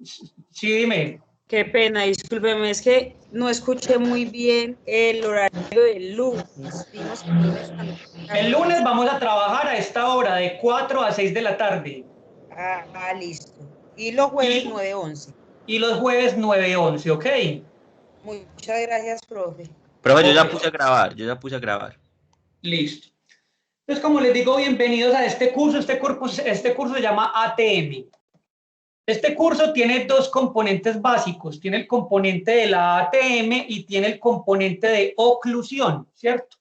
Sí, dime. Qué pena, discúlpeme, es que no escuché muy bien el horario del lunes. Vimos que el lunes también era El lunes presencial. vamos a trabajar a esta hora, de 4 a 6 de la tarde. Listo. Y los jueves Y, 9-11. y los jueves 9-11, ¿ok? Muchas gracias, profe. Profe, yo Ok, ya puse a grabar, yo ya puse a grabar. listo. Entonces, como les digo, bienvenidos a este curso. Este curso se llama ATM. Este curso tiene dos componentes básicos. Tiene el componente de la ATM y tiene el componente de oclusión, ¿cierto?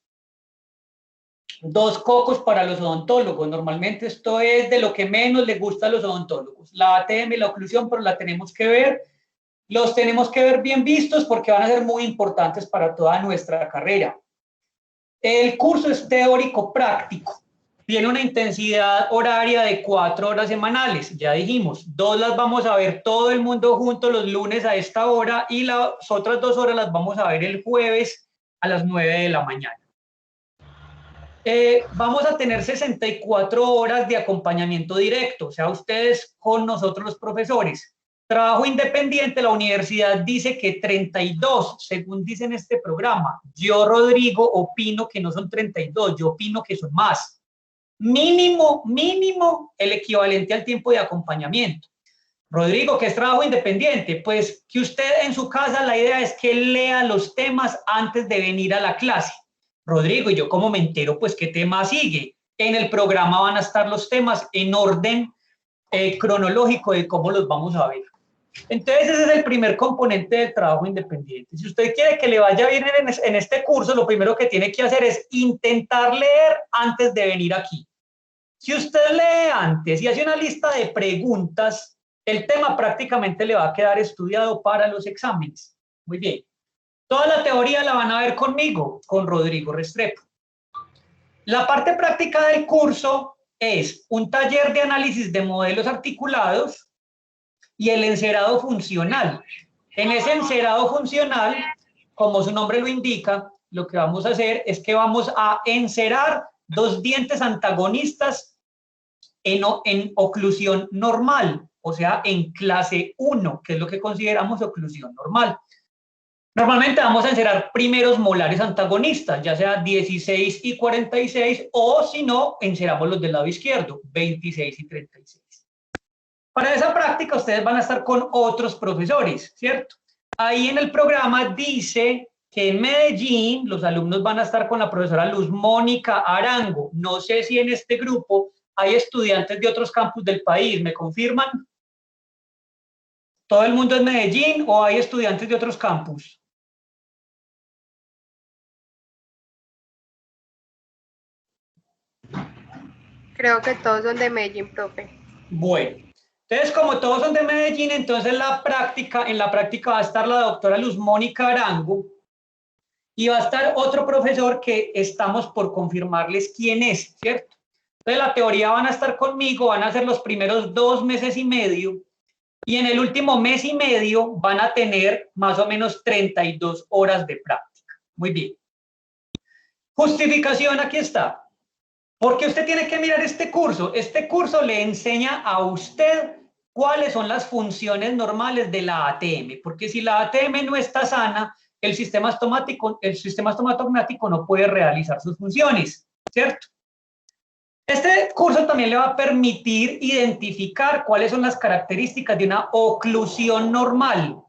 Dos cocos para los odontólogos. Normalmente esto es de lo que menos les gusta a los odontólogos. La ATM y la oclusión, pero la tenemos que ver. Los tenemos que ver bien vistos porque van a ser muy importantes para toda nuestra carrera. El curso es teórico práctico. Tiene una intensidad horaria de 4 horas semanales. Ya dijimos, 2 las vamos a ver todo el mundo juntos los lunes a esta hora y las otras 2 horas las vamos a ver el jueves a las 9 de la mañana. Vamos a tener 64 horas de acompañamiento directo, o sea, ustedes con nosotros los profesores. Trabajo independiente, la universidad dice que 32, según dice en este programa. Yo, Rodrigo, opino que no son 32, yo opino que son más. Mínimo el equivalente al tiempo de acompañamiento. Rodrigo, ¿qué es trabajo independiente? Pues que usted en su casa, la idea es que lea los temas antes de venir a la clase. Rodrigo, ¿y yo cómo me entero? Pues qué tema sigue. En el programa van a estar los temas en orden cronológico de cómo los vamos a ver. Entonces ese es el primer componente del trabajo independiente. Si usted quiere que le vaya bien en este curso, lo primero que tiene que hacer es intentar leer antes de venir aquí. Si usted lee antes y hace una lista de preguntas, el tema prácticamente le va a quedar estudiado para los exámenes. Muy bien. Toda la teoría la van a ver conmigo, con Rodrigo Restrepo. La parte práctica del curso es un taller de análisis de modelos articulados y el encerado funcional. En ese encerado funcional, como su nombre lo indica, lo que vamos a hacer es que vamos a encerar dos dientes antagonistas en oclusión normal, o sea, en clase 1, que es lo que consideramos oclusión normal. Normalmente vamos a encerar primeros molares antagonistas, ya sea 16 y 46, o si no, enceramos los del lado izquierdo, 26 y 36. Para esa práctica ustedes van a estar con otros profesores, ¿cierto? Ahí en el programa dice que en Medellín los alumnos van a estar con la profesora Luz Mónica Arango. No sé si en este grupo hay estudiantes de otros campus del país, ¿me confirman? ¿Todo el mundo es Medellín o hay estudiantes de otros campus? Creo que todos son de Medellín, profe. Bueno, entonces como todos son de Medellín, entonces en la práctica va a estar la doctora Luz Mónica Arango y va a estar otro profesor que estamos por confirmarles quién es, ¿cierto? Entonces la teoría van a estar conmigo, van a ser los primeros 2 meses y medio y en el último mes y medio van a tener más o menos 32 horas de práctica. Muy bien. Justificación, aquí está. Porque usted tiene que mirar este curso. Este curso le enseña a usted cuáles son las funciones normales de la ATM. Porque si la ATM no está sana, el sistema estomatognático no puede realizar sus funciones, ¿cierto? Este curso también le va a permitir identificar cuáles son las características de una oclusión normal.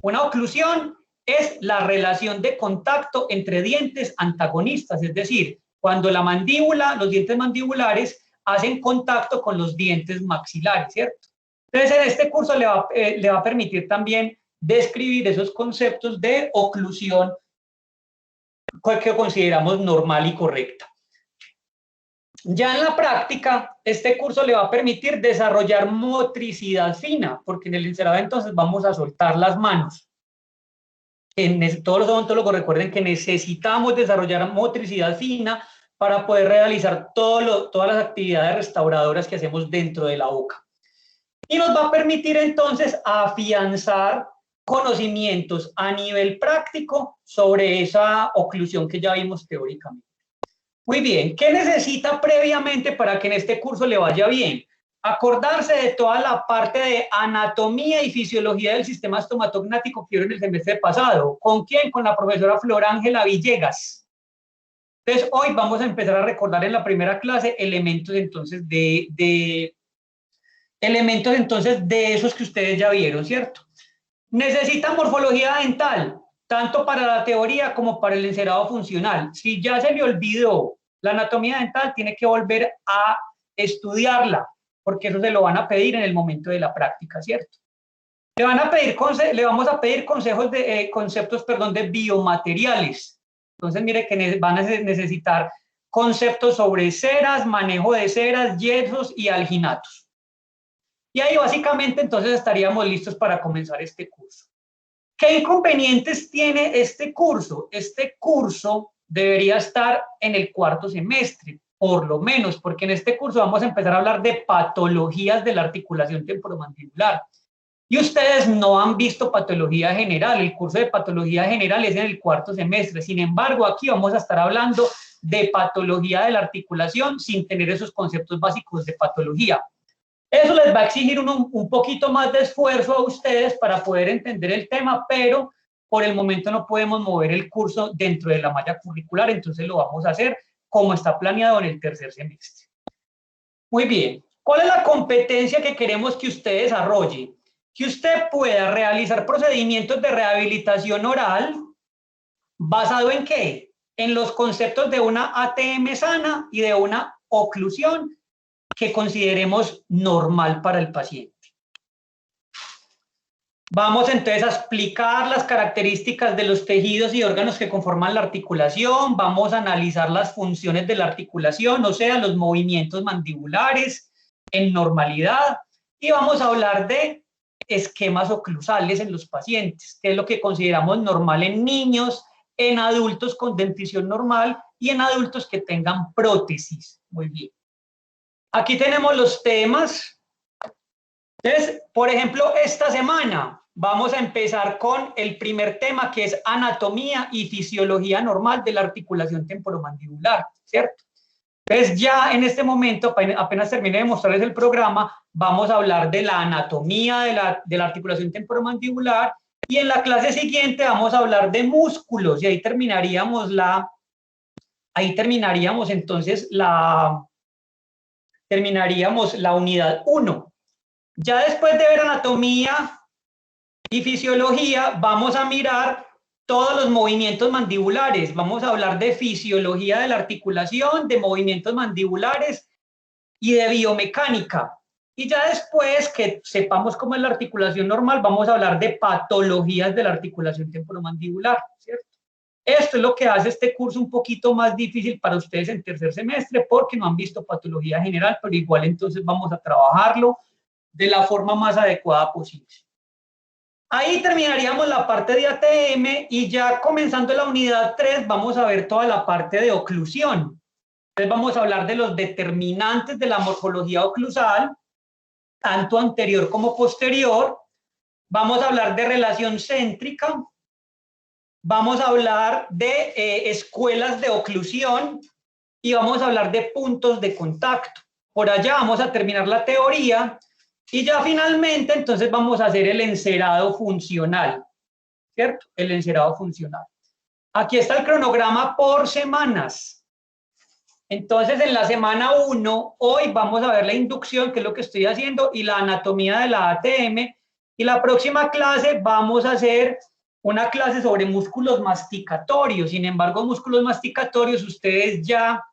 Una oclusión es la relación de contacto entre dientes antagonistas, es decir, cuando la mandíbula, los dientes mandibulares hacen contacto con los dientes maxilares, ¿cierto? Entonces, en este curso le va a permitir también describir esos conceptos de oclusión que consideramos normal y correcta. Ya en la práctica, este curso le va a permitir desarrollar motricidad fina, porque en el encerado entonces vamos a soltar las manos. Todos los odontólogos recuerden que necesitamos desarrollar motricidad fina para poder realizar todas las actividades restauradoras que hacemos dentro de la boca. Y nos va a permitir entonces afianzar conocimientos a nivel práctico sobre esa oclusión que ya vimos teóricamente. Muy bien, ¿qué necesita previamente para que en este curso le vaya bien? Acordarse de toda la parte de anatomía y fisiología del sistema estomatognático que vieron el semestre pasado. ¿Con quién? Con la profesora Flor Ángela Villegas. Entonces, hoy vamos a empezar a recordar en la primera clase elementos entonces elementos entonces de esos que ustedes ya vieron, ¿cierto? Necesita morfología dental, tanto para la teoría como para el encerado funcional. Si ya se le olvidó la anatomía dental, tiene que volver a estudiarla, porque eso se lo van a pedir en el momento de la práctica, ¿cierto? Le vamos a pedir conceptos de biomateriales. Entonces, mire que van a necesitar conceptos sobre ceras, manejo de ceras, yesos y alginatos. Y ahí básicamente entonces estaríamos listos para comenzar este curso. ¿Qué inconvenientes tiene este curso? Este curso debería estar en el cuarto semestre, por lo menos, porque en este curso vamos a empezar a hablar de patologías de la articulación temporomandibular. Y ustedes no han visto patología general, el curso de patología general es en el cuarto semestre. Sin embargo, aquí vamos a estar hablando de patología de la articulación sin tener esos conceptos básicos de patología. Eso les va a exigir un poquito más de esfuerzo a ustedes para poder entender el tema, pero por el momento no podemos mover el curso dentro de la malla curricular, entonces lo vamos a hacer como está planeado en el tercer semestre. Muy bien, ¿cuál es la competencia que queremos que usted desarrolle? Que usted pueda realizar procedimientos de rehabilitación oral, ¿basado en qué? En los conceptos de una ATM sana y de una oclusión que consideremos normal para el paciente. Vamos entonces a explicar las características de los tejidos y órganos que conforman la articulación, vamos a analizar las funciones de la articulación, o sea, los movimientos mandibulares en normalidad, y vamos a hablar de esquemas oclusales en los pacientes, que es lo que consideramos normal en niños, en adultos con dentición normal y en adultos que tengan prótesis. Muy bien. Aquí tenemos los temas. Entonces, por ejemplo, esta semana vamos a empezar con el primer tema, que es anatomía y fisiología normal de la articulación temporomandibular, ¿cierto? Entonces, ya en este momento, apenas termine de mostrarles el programa, vamos a hablar de la anatomía de la articulación temporomandibular y en la clase siguiente vamos a hablar de músculos y ahí terminaríamos entonces la unidad 1. Ya después de ver anatomía y fisiología, vamos a mirar todos los movimientos mandibulares. Vamos a hablar de fisiología de la articulación, de movimientos mandibulares y de biomecánica. Y ya después que sepamos cómo es la articulación normal, vamos a hablar de patologías de la articulación temporomandibular, ¿cierto? Esto es lo que hace este curso un poquito más difícil para ustedes en tercer semestre porque no han visto patología general, pero igual entonces vamos a trabajarlo de la forma más adecuada posible. Ahí terminaríamos la parte de ATM y ya comenzando la unidad 3 vamos a ver toda la parte de oclusión. Entonces vamos a hablar de los determinantes de la morfología oclusal, tanto anterior como posterior. Vamos a hablar de relación céntrica. Vamos a hablar de escuelas de oclusión y vamos a hablar de puntos de contacto. Por allá vamos a terminar la teoría y ya finalmente entonces vamos a hacer el encerado funcional, ¿cierto? El encerado funcional. Aquí está el cronograma por semanas. Entonces en la semana 1, hoy vamos a ver la inducción, que es lo que estoy haciendo, y la anatomía de la ATM. Y la próxima clase vamos a hacer una clase sobre músculos masticatorios. Sin embargo, músculos masticatorios ustedes ya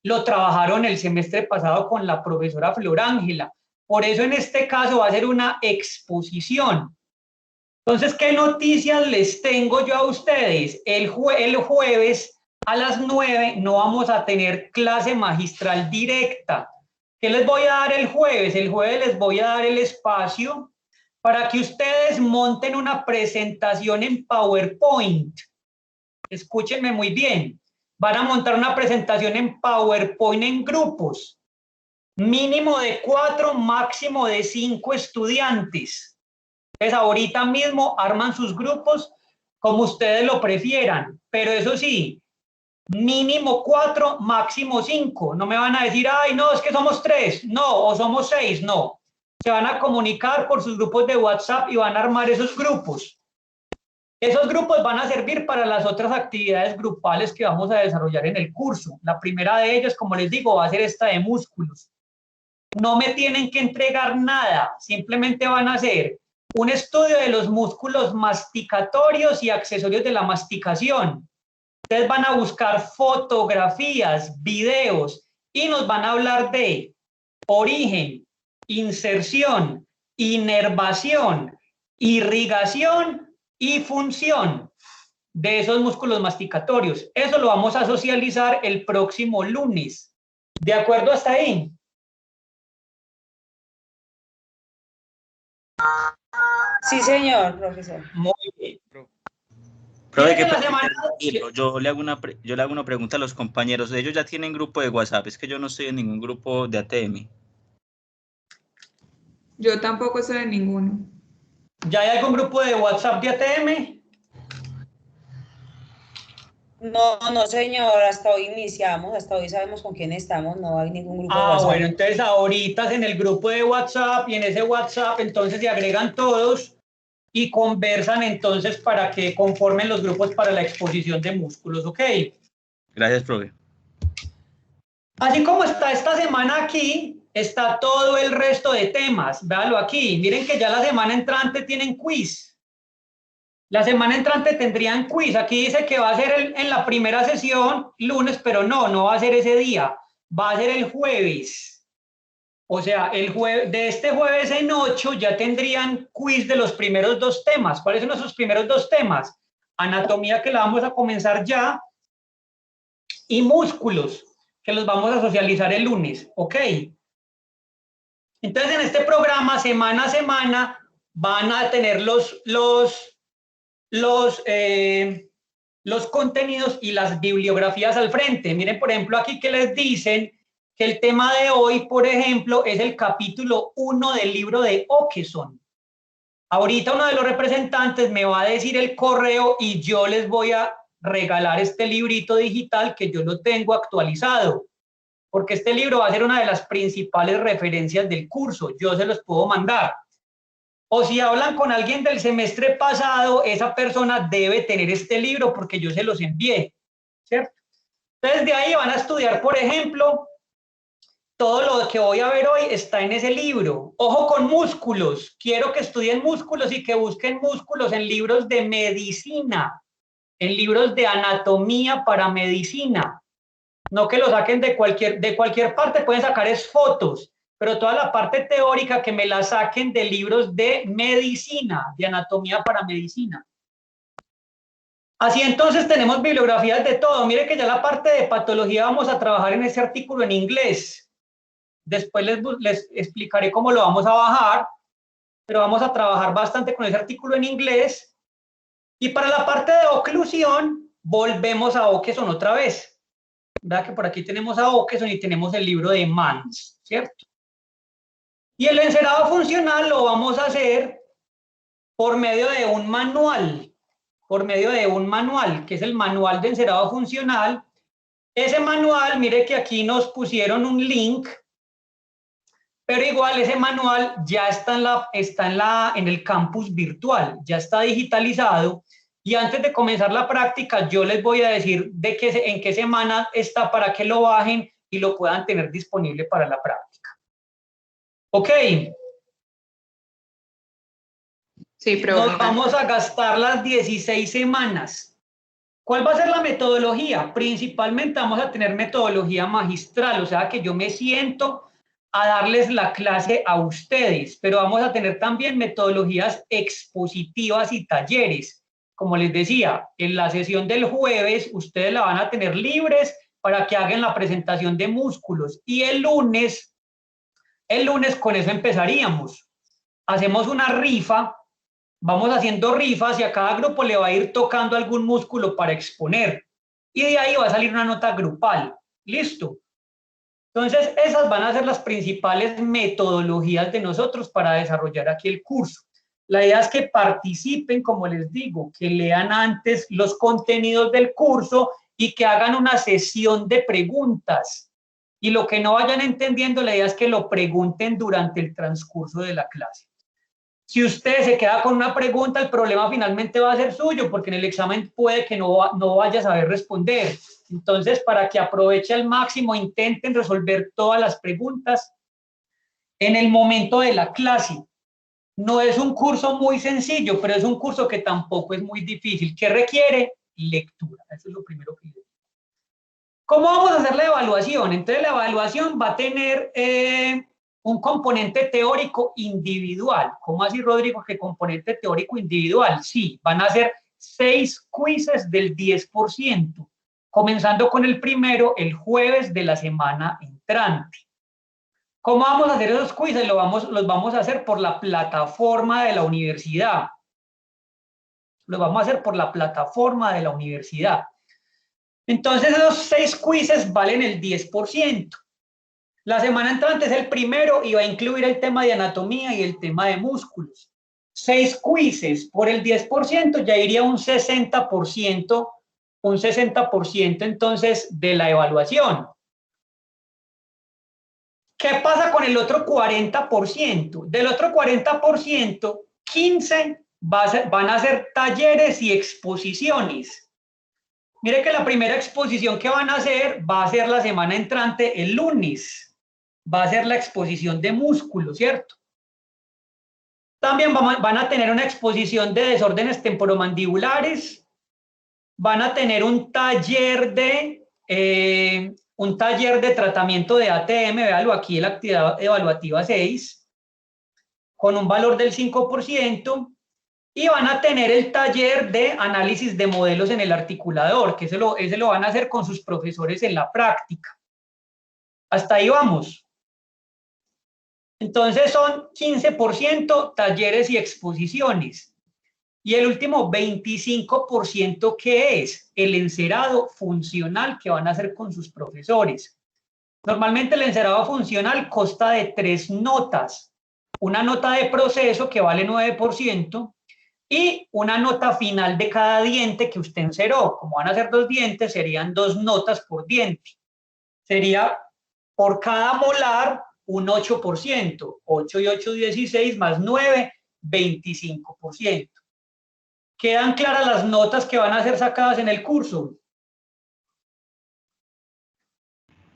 lo trabajaron el semestre pasado con la profesora Flor Ángela. Por eso en este caso va a ser una exposición. Entonces, ¿qué noticias les tengo yo a ustedes? El jueves a las 9 no vamos a tener clase magistral directa. ¿Qué les voy a dar el jueves? El jueves les voy a dar el espacio para que ustedes monten una presentación en PowerPoint. Escúchenme muy bien. Van a montar una presentación en PowerPoint en grupos. Mínimo de 4, máximo de 5 estudiantes. Entonces, ahorita mismo arman sus grupos como ustedes lo prefieran. Pero eso sí, Mínimo 4, máximo 5. No me van a decir, ay, no, es que somos 3, no, o somos 6, no. Se van a comunicar por sus grupos de WhatsApp y van a armar esos grupos. Esos grupos van a servir para las otras actividades grupales que vamos a desarrollar en el curso. La primera de ellas, como les digo, va a ser esta de músculos. No me tienen que entregar nada, simplemente van a hacer un estudio de los músculos masticatorios y accesorios de la masticación. Ustedes van a buscar fotografías, videos y nos van a hablar de origen, inserción, inervación, irrigación y función de esos músculos masticatorios. Eso lo vamos a socializar el próximo lunes. ¿De acuerdo hasta ahí? Sí, señor, profesor. Muy bien. Profe, ¿Qué la semana? yo le hago una pregunta a los compañeros. Ellos ya tienen grupo de WhatsApp. Es que yo no estoy en ningún grupo de ATM. Yo tampoco estoy en ninguno. ¿Ya hay algún grupo de WhatsApp de ATM? No, señor, hasta hoy iniciamos, hasta hoy sabemos con quién estamos, no hay ningún grupo de WhatsApp. Bueno, entonces ahorita en el grupo de WhatsApp y en ese WhatsApp entonces se agregan todos y conversan entonces para que conformen los grupos para la exposición de músculos, ¿ok? Gracias, profe. Así como está esta semana aquí, está todo el resto de temas. Véanlo aquí. Miren que ya la semana entrante tienen quiz. La semana entrante tendrían quiz. Aquí dice que va a ser en la primera sesión, lunes, pero no va a ser ese día. Va a ser el jueves. O sea, de este jueves en 8 ya tendrían quiz de los primeros 2 temas. ¿Cuáles son esos primeros 2 temas? Anatomía, que la vamos a comenzar ya, y músculos, que los vamos a socializar el lunes, ¿ok? Entonces, en este programa, semana a semana, van a tener los contenidos y las bibliografías al frente. Miren, por ejemplo, aquí que les dicen que el tema de hoy, por ejemplo, es el capítulo 1 del libro de Okeson. Ahorita uno de los representantes me va a decir el correo y yo les voy a regalar este librito digital que yo lo tengo actualizado, porque este libro va a ser una de las principales referencias del curso. Yo se los puedo mandar. O si hablan con alguien del semestre pasado, esa persona debe tener este libro porque yo se los envié, ¿cierto? Entonces, de ahí van a estudiar, por ejemplo, todo lo que voy a ver hoy está en ese libro. Ojo con músculos. Quiero que estudien músculos y que busquen músculos en libros de medicina, en libros de anatomía para medicina. No que lo saquen de cualquier parte, pueden sacar es fotos, pero toda la parte teórica que me la saquen de libros de medicina, de anatomía para medicina. Así entonces tenemos bibliografías de todo. Mire que ya la parte de patología vamos a trabajar en ese artículo en inglés. Después les explicaré cómo lo vamos a bajar, pero vamos a trabajar bastante con ese artículo en inglés. Y para la parte de oclusión, volvemos a Okeson otra vez. ¿Verdad que por aquí tenemos a Okeson y tenemos el libro de Mans, ¿cierto? Y el encerado funcional lo vamos a hacer por medio de un manual, que es el manual de encerado funcional. Ese manual, mire que aquí nos pusieron un link, pero igual ese manual ya está en el campus virtual, ya está digitalizado. Y antes de comenzar la práctica, yo les voy a decir en qué semana está para que lo bajen y lo puedan tener disponible para la práctica. ¿Ok? Sí, pero nos vamos a gastar las 16 semanas. ¿Cuál va a ser la metodología? Principalmente vamos a tener metodología magistral, o sea que yo me siento a darles la clase a ustedes, pero vamos a tener también metodologías expositivas y talleres. Como les decía, en la sesión del jueves ustedes la van a tener libres para que hagan la presentación de músculos y el lunes con eso empezaríamos. Hacemos una rifa, vamos haciendo rifas y a cada grupo le va a ir tocando algún músculo para exponer y de ahí va a salir una nota grupal. ¿Listo? Entonces, esas van a ser las principales metodologías de nosotros para desarrollar aquí el curso. La idea es que participen, como les digo, que lean antes los contenidos del curso y que hagan una sesión de preguntas. Y lo que no vayan entendiendo, la idea es que lo pregunten durante el transcurso de la clase. Si usted se queda con una pregunta, el problema finalmente va a ser suyo, porque en el examen puede que no vaya a saber responder. Entonces, para que aproveche al máximo, intenten resolver todas las preguntas en el momento de la clase. No es un curso muy sencillo, pero es un curso que tampoco es muy difícil. ¿Qué requiere? Lectura. Eso es lo primero que digo. ¿Cómo vamos a hacer la evaluación? Entonces, la evaluación va a tener un componente teórico individual. ¿Cómo así, Rodrigo, que componente teórico individual? Sí, van a ser 6 quizzes del 10%, comenzando con el primero el jueves de la semana entrante. ¿Cómo vamos a hacer esos quizzes? Los vamos a hacer por la plataforma de la universidad. Los vamos a hacer por la plataforma de la universidad. Entonces, esos 6 quizzes valen el 10%. La semana entrante es el primero y va a incluir el tema de anatomía y el tema de músculos. 6 quizzes por el 10% ya iría un 60%, entonces de la evaluación. ¿Qué pasa con el otro 40%? Del otro 40%, 15 van a ser talleres y exposiciones. Mire que la primera exposición que van a hacer va a ser la semana entrante, el lunes. Va a ser la exposición de músculo, ¿cierto? También van a tener una exposición de desórdenes temporomandibulares. Van a tener un taller de tratamiento de ATM, véalo aquí, la actividad evaluativa 6, con un valor del 5%. Y van a tener el taller de análisis de modelos en el articulador, que ese lo van a hacer con sus profesores en la práctica. Hasta ahí vamos. Entonces son 15% talleres y exposiciones. Y el último 25%, ¿qué es? El encerado funcional que van a hacer con sus profesores. Normalmente el encerado funcional consta de 3 notas. Una nota de proceso que vale 9%, y una nota final de cada diente que usted enceró. Como van a ser 2 dientes, serían 2 notas por diente. Sería por cada molar un 8%. 8 y 8, 16 más 9, 25%. ¿Quedan claras las notas que van a ser sacadas en el curso?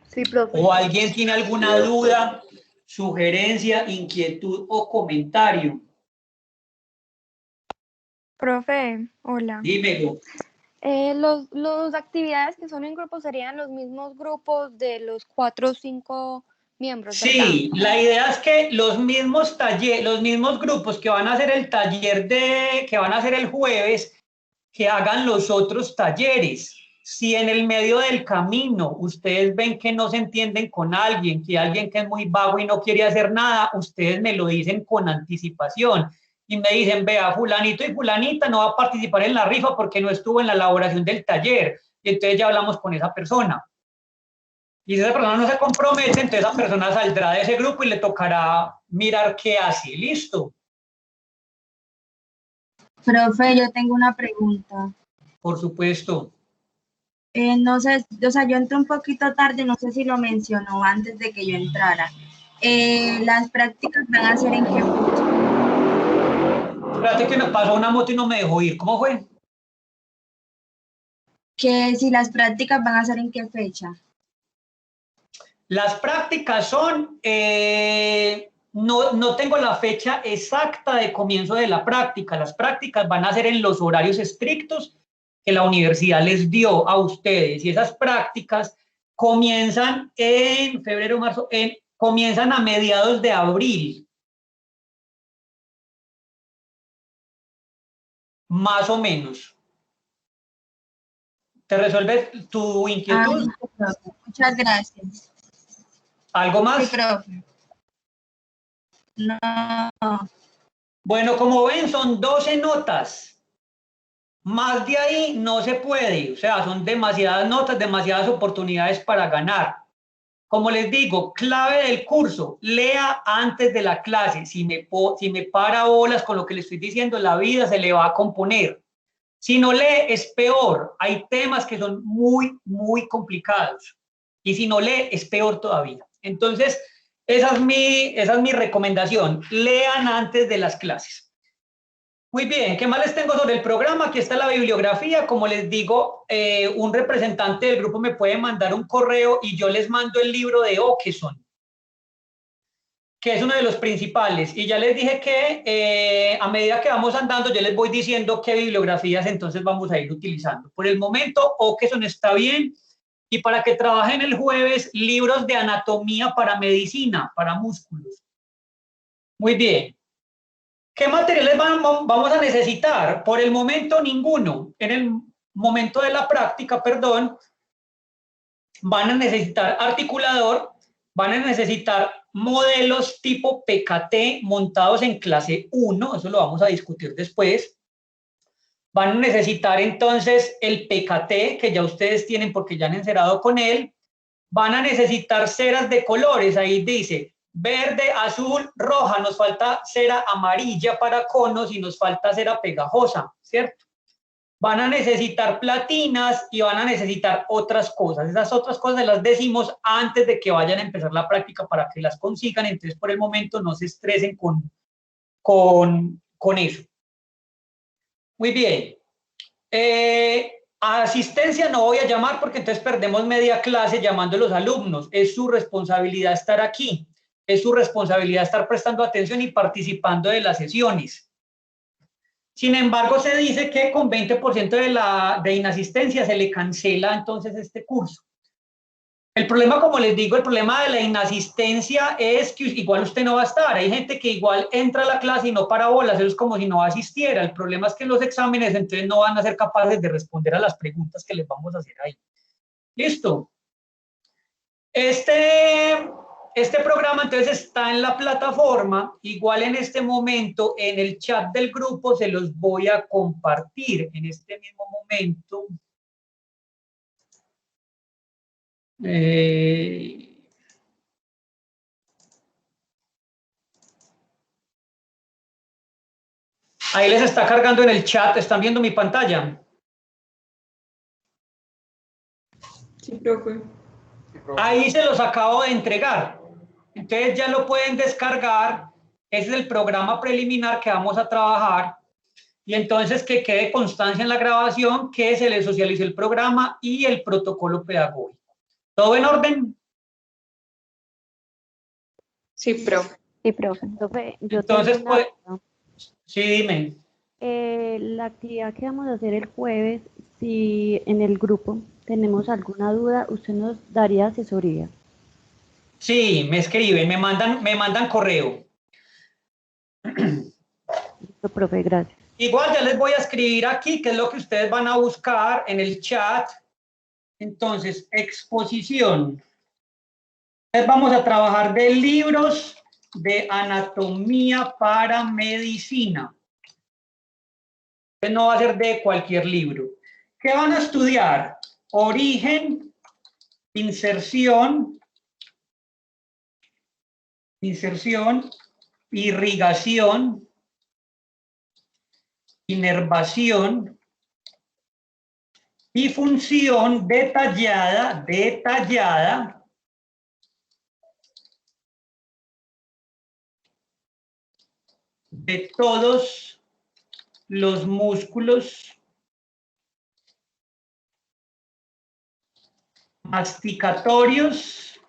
Sí, profe. ¿O alguien tiene alguna duda, sugerencia, inquietud o comentario? Profe, hola. Dímelo. Los actividades que son en grupo serían los mismos grupos de los 4 o 5 miembros, ¿verdad? Sí, la idea es que los mismos grupos que van a hacer el taller que van a hacer el jueves, que hagan los otros talleres. Si en el medio del camino ustedes ven que no se entienden con alguien, que alguien que es muy vago y no quiere hacer nada, ustedes me lo dicen con anticipación y me dicen, vea, fulanito y fulanita no va a participar en la rifa porque no estuvo en la elaboración del taller, y entonces ya hablamos con esa persona. Y si esa persona no se compromete, entonces esa persona saldrá de ese grupo y le tocará mirar qué hace. ¿Listo? Profe, yo tengo una pregunta. Por supuesto. No sé, o sea, yo entré un poquito tarde, no sé si lo mencionó antes de que yo entrara. ¿Las prácticas van a ser en qué fecha? Espérate que me pasó una moto y no me dejó ir. ¿Cómo fue? Que si las prácticas van a ser en qué fecha. Las prácticas son, no tengo la fecha exacta de comienzo de la práctica. Las prácticas van a ser en los horarios estrictos que la universidad les dio a ustedes. Y esas prácticas comienzan en febrero, marzo, comienzan a mediados de abril. Más o menos. ¿Te resuelve tu inquietud? Profe, muchas gracias. ¿Algo más? Sí, profe. No. Bueno, como ven, son 12 notas. Más de ahí no se puede. O sea, son demasiadas notas, demasiadas oportunidades para ganar. Como les digo, clave del curso, lea antes de la clase. Si me para bolas con lo que le estoy diciendo, la vida se le va a componer. Si no lee, es peor. Hay temas que son muy, muy complicados. Y si no lee, es peor todavía. Entonces, esa es mi recomendación. Lean antes de las clases. Muy bien, ¿qué más les tengo sobre el programa? Aquí está la bibliografía. Como les digo, un representante del grupo me puede mandar un correo y yo les mando el libro de Okeson, que es uno de los principales. Y ya les dije que a medida que vamos andando, yo les voy diciendo qué bibliografías entonces vamos a ir utilizando. Por el momento, Okeson está bien. Y para que trabajen el jueves, libros de anatomía para medicina, para músculos. Muy bien. ¿Qué materiales vamos a necesitar? Por el momento, ninguno. En el momento de la práctica, perdón, van a necesitar articulador, van a necesitar modelos tipo PKT montados en clase 1, eso lo vamos a discutir después. Van a necesitar entonces el PKT, que ya ustedes tienen porque ya han encerado con él. Van a necesitar ceras de colores, ahí dice verde, azul, roja, nos falta cera amarilla para conos y nos falta cera pegajosa, ¿cierto? Van a necesitar platinas y van a necesitar otras cosas. Esas otras cosas las decimos antes de que vayan a empezar la práctica para que las consigan, entonces por el momento no se estresen con eso. Muy bien. Asistencia no voy a llamar porque entonces perdemos media clase llamando a los alumnos. Es su responsabilidad estar aquí. Es su responsabilidad estar prestando atención y participando de las sesiones. Sin embargo, se dice que con 20% de inasistencia se le cancela entonces este curso. El problema, como les digo, el problema de la inasistencia es que igual usted no va a estar. Hay gente que igual entra a la clase y no para bolas, eso es como si no asistiera. El problema es que los exámenes entonces no van a ser capaces de responder a las preguntas que les vamos a hacer ahí. ¿Listo? Este programa entonces está en la plataforma, igual en este momento en el chat del grupo se los voy a compartir en este mismo momento. Ahí les está cargando en el chat, ¿están viendo mi pantalla? Sí, profe. Ahí se los acabo de entregar. Entonces ya lo pueden descargar. Ese es el programa preliminar que vamos a trabajar. Y entonces que quede constancia en la grabación que se les socialice el programa y el protocolo pedagógico. ¿Todo en orden? Sí, profe. Sí, profe. Yo Entonces, tengo una pues, duda. sí, dime. La actividad que vamos a hacer el jueves, si en el grupo tenemos alguna duda, usted nos daría asesoría. Sí, me escriben, me mandan correo. Listo, profe, gracias. Igual ya les voy a escribir aquí qué es lo que ustedes van a buscar en el chat. Entonces, exposición. Entonces vamos a trabajar de libros de anatomía para medicina. Entonces no va a ser de cualquier libro. ¿Qué van a estudiar? Origen, inserción, irrigación, inervación y función detallada de todos los músculos masticatorios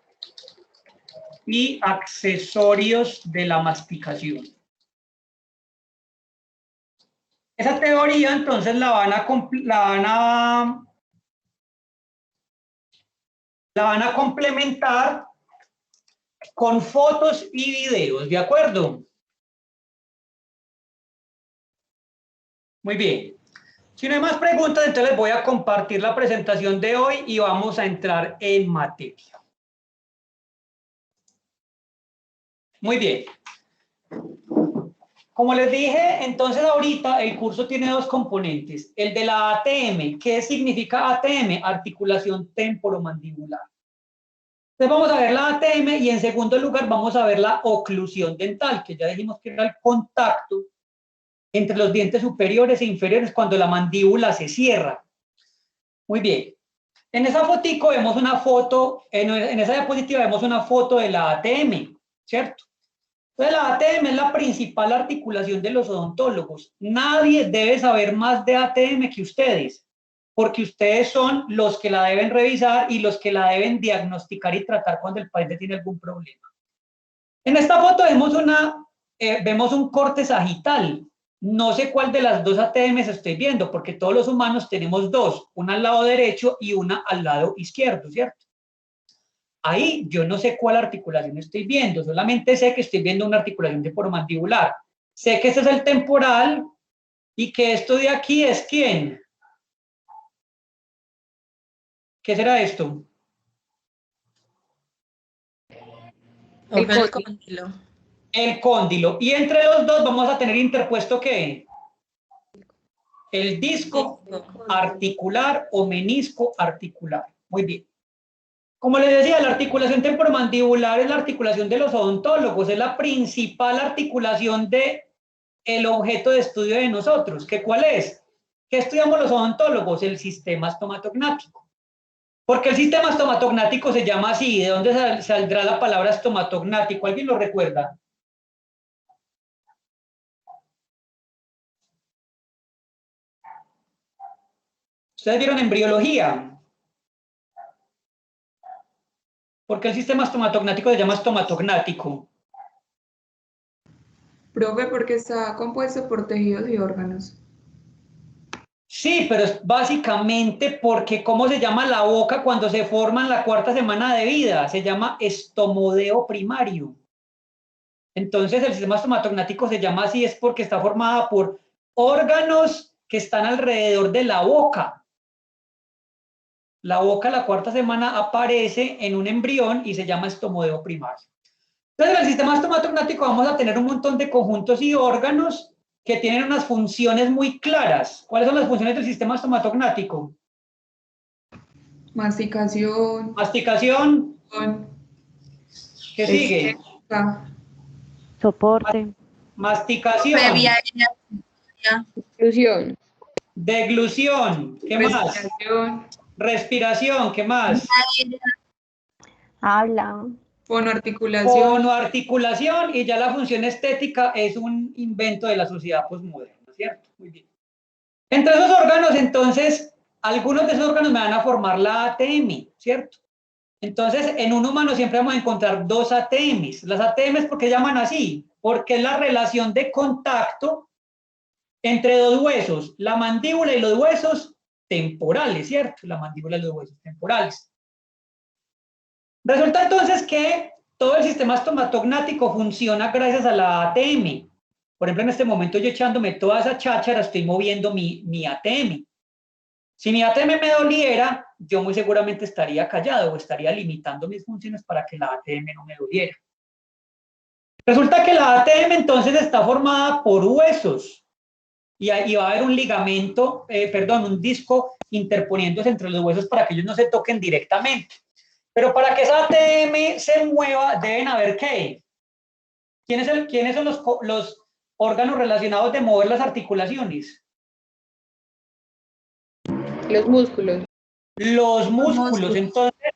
y accesorios de la masticación. Esa teoría entonces la van a complementar con fotos y videos, ¿de acuerdo? Muy bien. Si no hay más preguntas, entonces les voy a compartir la presentación de hoy y vamos a entrar en materia. Muy bien. Como les dije, entonces ahorita el curso tiene dos componentes. El de la ATM. ¿Qué significa ATM? Articulación temporomandibular. Entonces vamos a ver la ATM y en segundo lugar vamos a ver la oclusión dental, que ya dijimos que era el contacto entre los dientes superiores e inferiores cuando la mandíbula se cierra. Muy bien. En esa fotico vemos una foto, en esa diapositiva vemos una foto de la ATM, ¿cierto? Entonces la ATM es la principal articulación de los odontólogos. Nadie debe saber más de ATM que ustedes, porque ustedes son los que la deben revisar y los que la deben diagnosticar y tratar cuando el paciente tiene algún problema. En esta foto vemos un corte sagital. No sé cuál de las dos ATMs estoy viendo, porque todos los humanos tenemos dos, una al lado derecho y una al lado izquierdo, ¿cierto? Ahí yo no sé cuál articulación estoy viendo, solamente sé que estoy viendo una articulación temporomandibular. Sé que este es el temporal y que esto de aquí es ¿quién? ¿Qué será esto? El cóndilo. El cóndilo. Y entre los dos vamos a tener interpuesto ¿qué? El disco articular o menisco articular. Muy bien. Como les decía, la articulación temporomandibular es la articulación de los odontólogos, es la principal articulación del objeto de estudio de nosotros. ¿Qué cuál es? ¿Qué estudiamos los odontólogos? El sistema estomatognático. ¿Por qué el sistema estomatognático se llama así? ¿De dónde saldrá la palabra estomatognático? ¿Alguien lo recuerda? ¿Ustedes vieron embriología? ¿Por qué el sistema estomatognático se llama estomatognático? Profe, porque está compuesto por tejidos y órganos. Sí, pero es básicamente porque ¿cómo se llama la boca cuando se forma en la cuarta semana de vida? Se llama estomodeo primario. Entonces el sistema estomatognático se llama así es porque está formada por órganos que están alrededor de la boca. La boca, la cuarta semana, aparece en un embrión y se llama estomodeo primario. Entonces, en el sistema estomatognático vamos a tener un montón de conjuntos y órganos que tienen unas funciones muy claras. ¿Cuáles son las funciones del sistema estomatognático? Masticación. Masticación. ¿Qué sigue? Soporte. Masticación. Inclusión. Deglución. ¿Qué más? Respiración. ¿Qué más? Habla. Fonoarticulación. Fonoarticulación, y ya la función estética es un invento de la sociedad posmoderna, ¿cierto? Muy bien. Entre esos órganos, entonces, algunos de esos órganos me van a formar la ATM, ¿cierto? Entonces, en un humano siempre vamos a encontrar dos ATMs. Las ATMs, ¿por qué llaman así? Porque es la relación de contacto entre dos huesos, la mandíbula y los huesos temporales, ¿cierto? La mandíbula y los huesos temporales. Resulta entonces que todo el sistema estomatognático funciona gracias a la ATM. Por ejemplo, en este momento yo echándome toda esa cháchara estoy moviendo mi ATM. Si mi ATM me doliera, yo muy seguramente estaría callado o estaría limitando mis funciones para que la ATM no me doliera. Resulta que la ATM entonces está formada por huesos y va a haber un ligamento, un disco interponiéndose entre los huesos para que ellos no se toquen directamente. Pero para que esa ATM se mueva, deben haber ¿qué? ¿Quiénes son los órganos relacionados de mover las articulaciones? Los músculos. Los músculos. Entonces,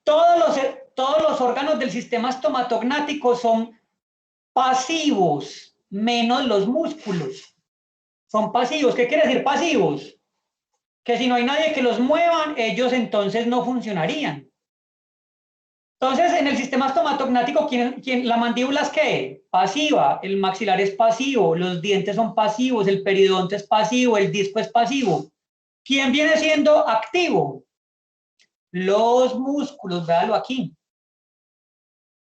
todos los órganos del sistema estomatognático son pasivos, menos los músculos. Son pasivos. ¿Qué quiere decir pasivos? Que si no hay nadie que los muevan, ellos entonces no funcionarían. Entonces, en el sistema estomatognático, la mandíbula es ¿qué? Pasiva, el maxilar es pasivo, los dientes son pasivos, el periodonto es pasivo, el disco es pasivo. ¿Quién viene siendo activo? Los músculos, véalo aquí.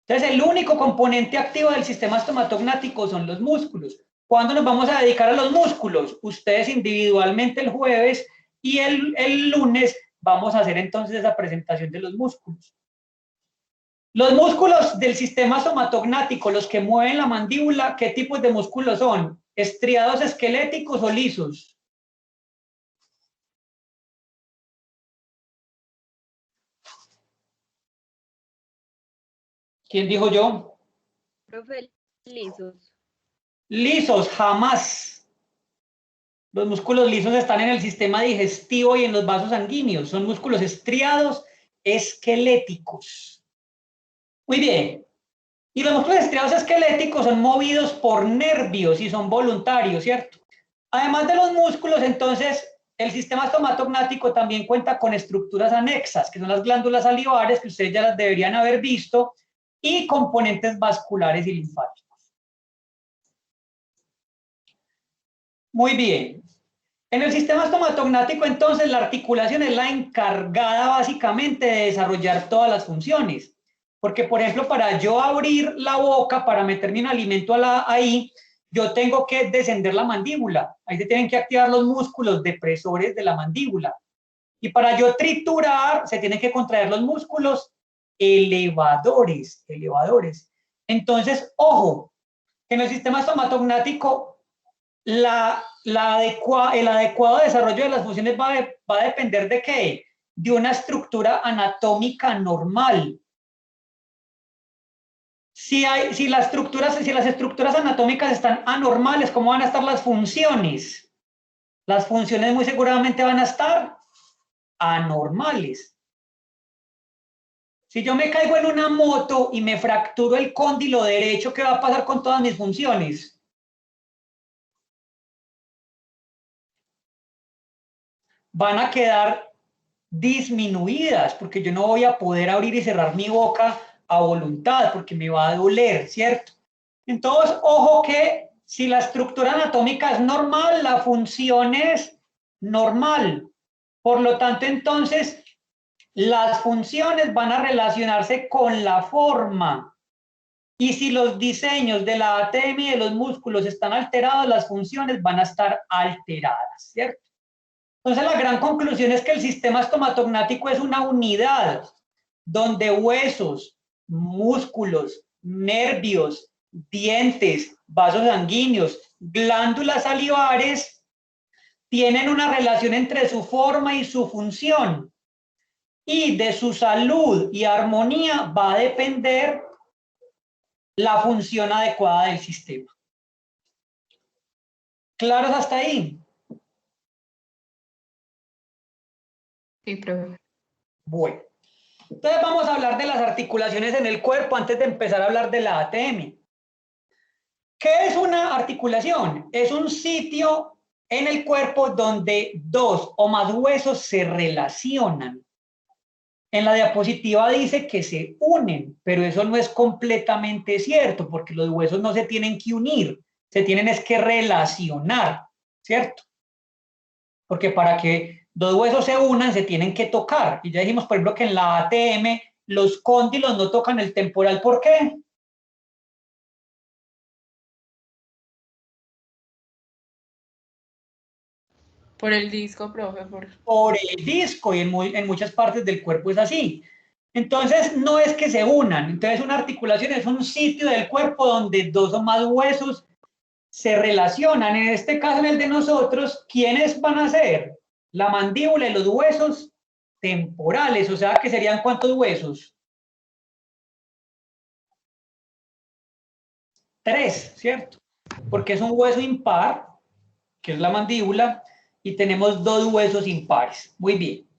Entonces, el único componente activo del sistema estomatognático son los músculos. ¿Cuándo nos vamos a dedicar a los músculos? Ustedes individualmente el jueves y el lunes vamos a hacer entonces esa presentación de los músculos. Los músculos del sistema estomatognático, los que mueven la mandíbula, ¿qué tipos de músculos son? ¿Estriados esqueléticos o lisos? ¿Quién dijo yo? Profe, lisos. Lisos, jamás. Los músculos lisos están en el sistema digestivo y en los vasos sanguíneos. Son músculos estriados esqueléticos. Muy bien. Y los músculos estriados esqueléticos son movidos por nervios y son voluntarios, ¿cierto? Además de los músculos, entonces, el sistema estomatognático también cuenta con estructuras anexas, que son las glándulas salivares, que ustedes ya las deberían haber visto, y componentes vasculares y linfáticos. Muy bien. En el sistema estomatognático, entonces, la articulación es la encargada básicamente de desarrollar todas las funciones. Porque, por ejemplo, para yo abrir la boca, para meterme un alimento ahí, yo tengo que descender la mandíbula. Ahí se tienen que activar los músculos depresores de la mandíbula. Y para yo triturar, se tienen que contraer los músculos elevadores. Entonces, ojo, que en el sistema estomatognático, el adecuado desarrollo de las funciones va a depender de ¿qué? De una estructura anatómica normal. Si las estructuras anatómicas están anormales, ¿cómo van a estar las funciones? Las funciones muy seguramente van a estar anormales. Si yo me caigo en una moto y me fracturo el cóndilo derecho, ¿qué va a pasar con todas mis funciones? Van a quedar disminuidas, porque yo no voy a poder abrir y cerrar mi boca a voluntad, porque me va a doler, ¿cierto? Entonces, ojo que si la estructura anatómica es normal, la función es normal. Por lo tanto, entonces, las funciones van a relacionarse con la forma. Y si los diseños de la ATM y de los músculos están alterados, las funciones van a estar alteradas, ¿cierto? Entonces, la gran conclusión es que el sistema estomatognático es una unidad donde huesos, músculos, nervios, dientes, vasos sanguíneos, glándulas salivares tienen una relación entre su forma y su función. Y de su salud y armonía va a depender la función adecuada del sistema. ¿Claros hasta ahí? Sí, profe. Bueno, entonces vamos a hablar de las articulaciones en el cuerpo antes de empezar a hablar de la ATM. ¿Qué es una articulación? Es un sitio en el cuerpo donde dos o más huesos se relacionan. En la diapositiva dice que se unen, pero eso no es completamente cierto, porque los huesos no se tienen que unir, se tienen es que relacionar, ¿cierto? Porque para que dos huesos se unan, se tienen que tocar. Y ya dijimos, por ejemplo, que en la ATM los cóndilos no tocan el temporal. ¿Por qué? Por el disco, profe, Por el disco, y en muchas partes del cuerpo es así. Entonces, no es que se unan. Entonces, una articulación es un sitio del cuerpo donde dos o más huesos se relacionan. En este caso, en el de nosotros, ¿quiénes van a ser? La mandíbula y los huesos temporales. O sea, que serían ¿cuántos huesos? 3, ¿cierto? Porque es un hueso impar, que es la mandíbula, y tenemos 2 huesos impares. Muy bien.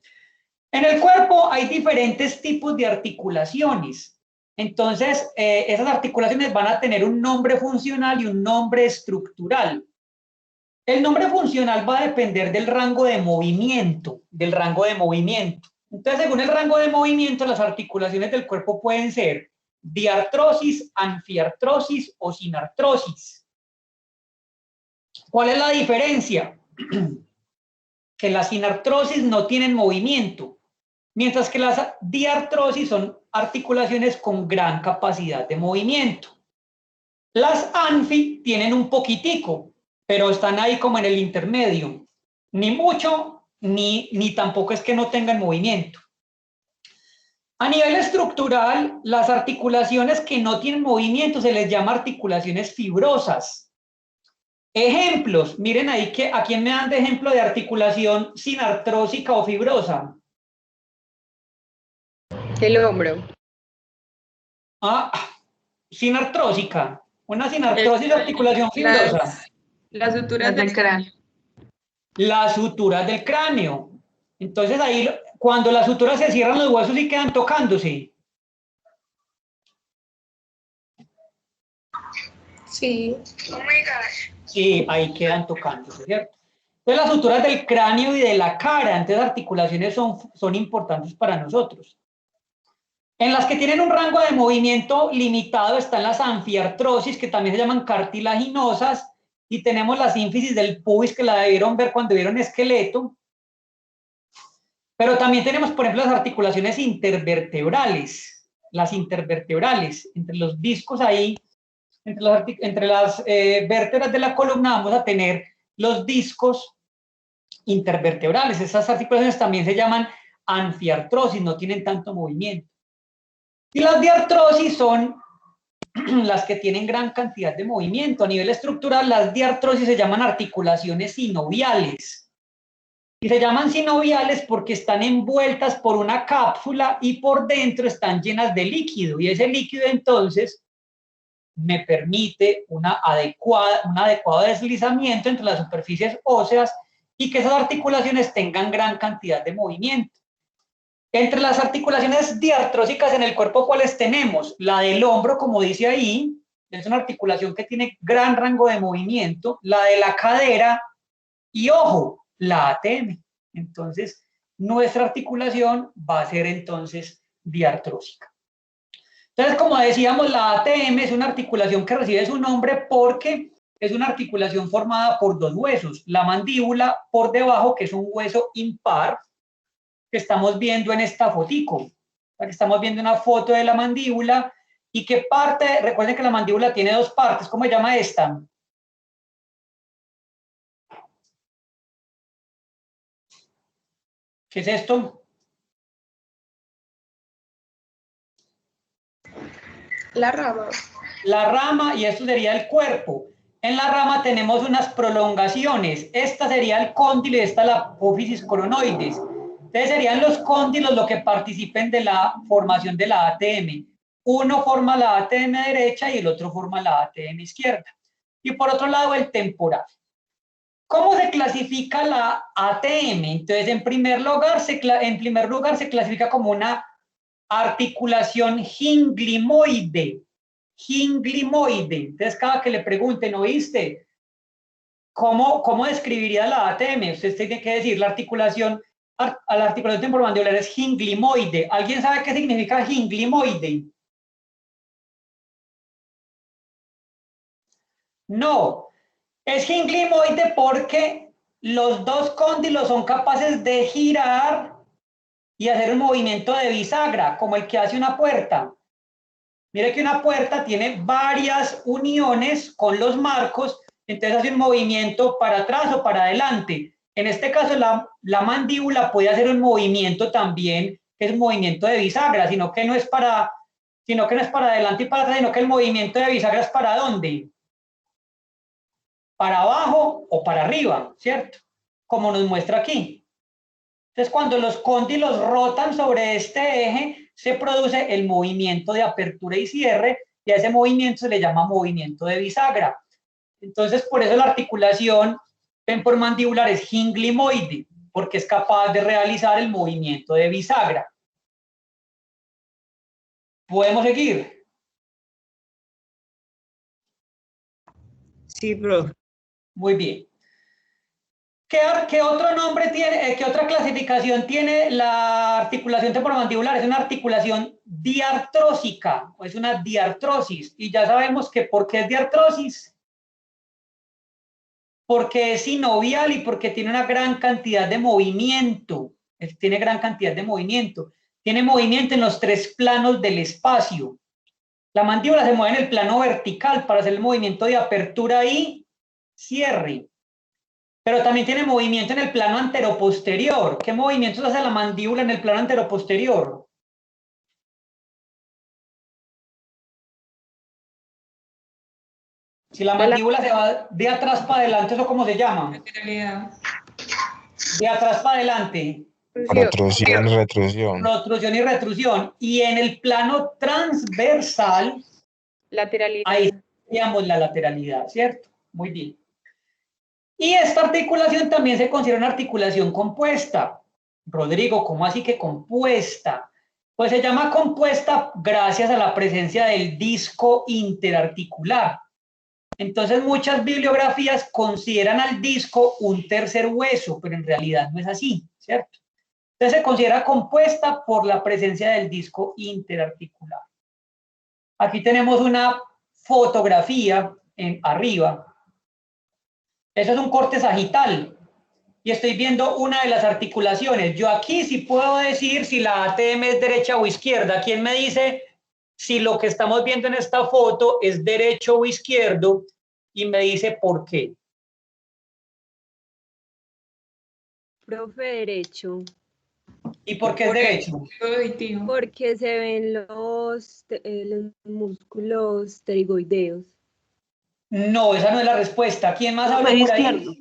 En el cuerpo hay diferentes tipos de articulaciones. Entonces, esas articulaciones van a tener un nombre funcional y un nombre estructural. El nombre funcional va a depender del rango de movimiento, Entonces, según el rango de movimiento, las articulaciones del cuerpo pueden ser diartrosis, anfiartrosis o sinartrosis. ¿Cuál es la diferencia? Que las sinartrosis no tienen movimiento, mientras que las diartrosis son articulaciones con gran capacidad de movimiento. Las anfi tienen un poquitico, pero están ahí como en el intermedio. Ni mucho, ni tampoco es que no tengan movimiento. A nivel estructural, las articulaciones que no tienen movimiento se les llama articulaciones fibrosas. Ejemplos, miren ahí que a quién me dan de ejemplo de articulación sinartrósica o fibrosa. el hombro. Ah, sinartrósica. Una sinartrosis de articulación fibrosa. Las suturas Las del cráneo. Las suturas del cráneo. Entonces ahí, cuando las suturas se cierran, los huesos sí quedan tocándose. Sí. Oh my gosh. Sí, ahí quedan tocándose, ¿cierto? Entonces las suturas del cráneo y de la cara, entonces articulaciones son importantes para nosotros. En las que tienen un rango de movimiento limitado están las anfiartrosis, que también se llaman cartilaginosas, y tenemos la sínfisis del pubis, que la debieron ver cuando vieron esqueleto. Pero también tenemos, por ejemplo, las articulaciones intervertebrales, las intervertebrales, entre los discos ahí, entre las vértebras de la columna vamos a tener los discos intervertebrales. Esas articulaciones también se llaman anfiartrosis, no tienen tanto movimiento. Y las diartrosis son las que tienen gran cantidad de movimiento. A nivel estructural, las diartrosis se llaman articulaciones sinoviales. Y se llaman sinoviales porque están envueltas por una cápsula y por dentro están llenas de líquido. Y ese líquido entonces me permite un adecuado deslizamiento entre las superficies óseas y que esas articulaciones tengan gran cantidad de movimiento. Entre las articulaciones diartrósicas en el cuerpo, ¿cuáles tenemos? La del hombro, como dice ahí, es una articulación que tiene gran rango de movimiento. La de la cadera y, ojo, la ATM. Entonces, nuestra articulación va a ser entonces diartrósica. Entonces, como decíamos, la ATM es una articulación que recibe su nombre porque es una articulación formada por dos huesos. La mandíbula por debajo, que es un hueso impar, que estamos viendo en esta fotico. Estamos viendo una foto de la mandíbula y que parte, recuerden que la mandíbula tiene dos partes. ¿Cómo se llama esta? ¿Qué es esto? La rama. La rama, y esto sería el cuerpo. En la rama tenemos unas prolongaciones. Esta sería el cóndilo y esta la apófisis coronoides. Entonces serían los cóndilos los que participen de la formación de la ATM. Uno forma la ATM derecha y el otro forma la ATM izquierda. Y por otro lado el temporal. ¿Cómo se clasifica la ATM? Entonces, en primer lugar se clasifica como una articulación ginglimoide. Ginglimoide. Entonces, cada que le pregunten, ¿oíste? ¿Cómo describiría la ATM? Usted tiene que decir, la articulación temporomandibular es ginglimoide. ¿Alguien sabe qué significa ginglimoide? No. Es ginglimoide porque los dos cóndilos son capaces de girar y hacer un movimiento de bisagra, como el que hace una puerta. Mire que una puerta tiene varias uniones con los marcos, entonces hace un movimiento para atrás o para adelante. En este caso, la mandíbula puede hacer un movimiento también, que es un movimiento de bisagra, sino que no es para adelante y para atrás, sino que el movimiento de bisagra es ¿para dónde? Para abajo o para arriba, ¿cierto? Como nos muestra aquí. Entonces, cuando los cóndilos rotan sobre este eje, se produce el movimiento de apertura y cierre, y a ese movimiento se le llama movimiento de bisagra. Entonces, por eso la articulación temporomandibular es ginglimoide, porque es capaz de realizar el movimiento de bisagra. ¿Podemos seguir? Sí, profe. Muy bien. ¿Qué otro nombre tiene, qué otra clasificación tiene la articulación temporomandibular? Es una articulación diartrósica, o es una diartrosis. Y ya sabemos que ¿por qué es diartrosis? Porque es sinovial y porque tiene una gran cantidad de movimiento. Tiene gran cantidad de movimiento. Tiene movimiento en los tres planos del espacio. La mandíbula se mueve en el plano vertical para hacer el movimiento de apertura y cierre. Pero también tiene movimiento en el plano anteroposterior. ¿Qué movimientos hace la mandíbula en el plano anteroposterior? Si la mandíbula se va de atrás para adelante, ¿eso cómo se llama? Lateralidad. De atrás para adelante. Protrusión y retrusión. Protrusión y retrusión. Y en el plano transversal, Lateralidad. ahí veamos la lateralidad, ¿cierto? Muy bien. Y esta articulación también se considera una articulación compuesta. Rodrigo, ¿cómo así que compuesta? Pues se llama compuesta gracias a la presencia del disco interarticular. Entonces muchas bibliografías consideran al disco un tercer hueso, pero en realidad no es así, ¿cierto? Entonces se considera compuesta por la presencia del disco interarticular. Aquí tenemos una fotografía arriba. Eso es un corte sagital. Y estoy viendo una de las articulaciones. Yo aquí sí puedo decir si la ATM es derecha o izquierda. ¿Quién me dice si lo que estamos viendo en esta foto es derecho o izquierdo? Y me dice por qué. Profe, derecho. ¿Y por qué es derecho? Auditivo. Porque se ven los músculos pterigoideos. No, esa no es la respuesta. ¿Quién más habló por ahí?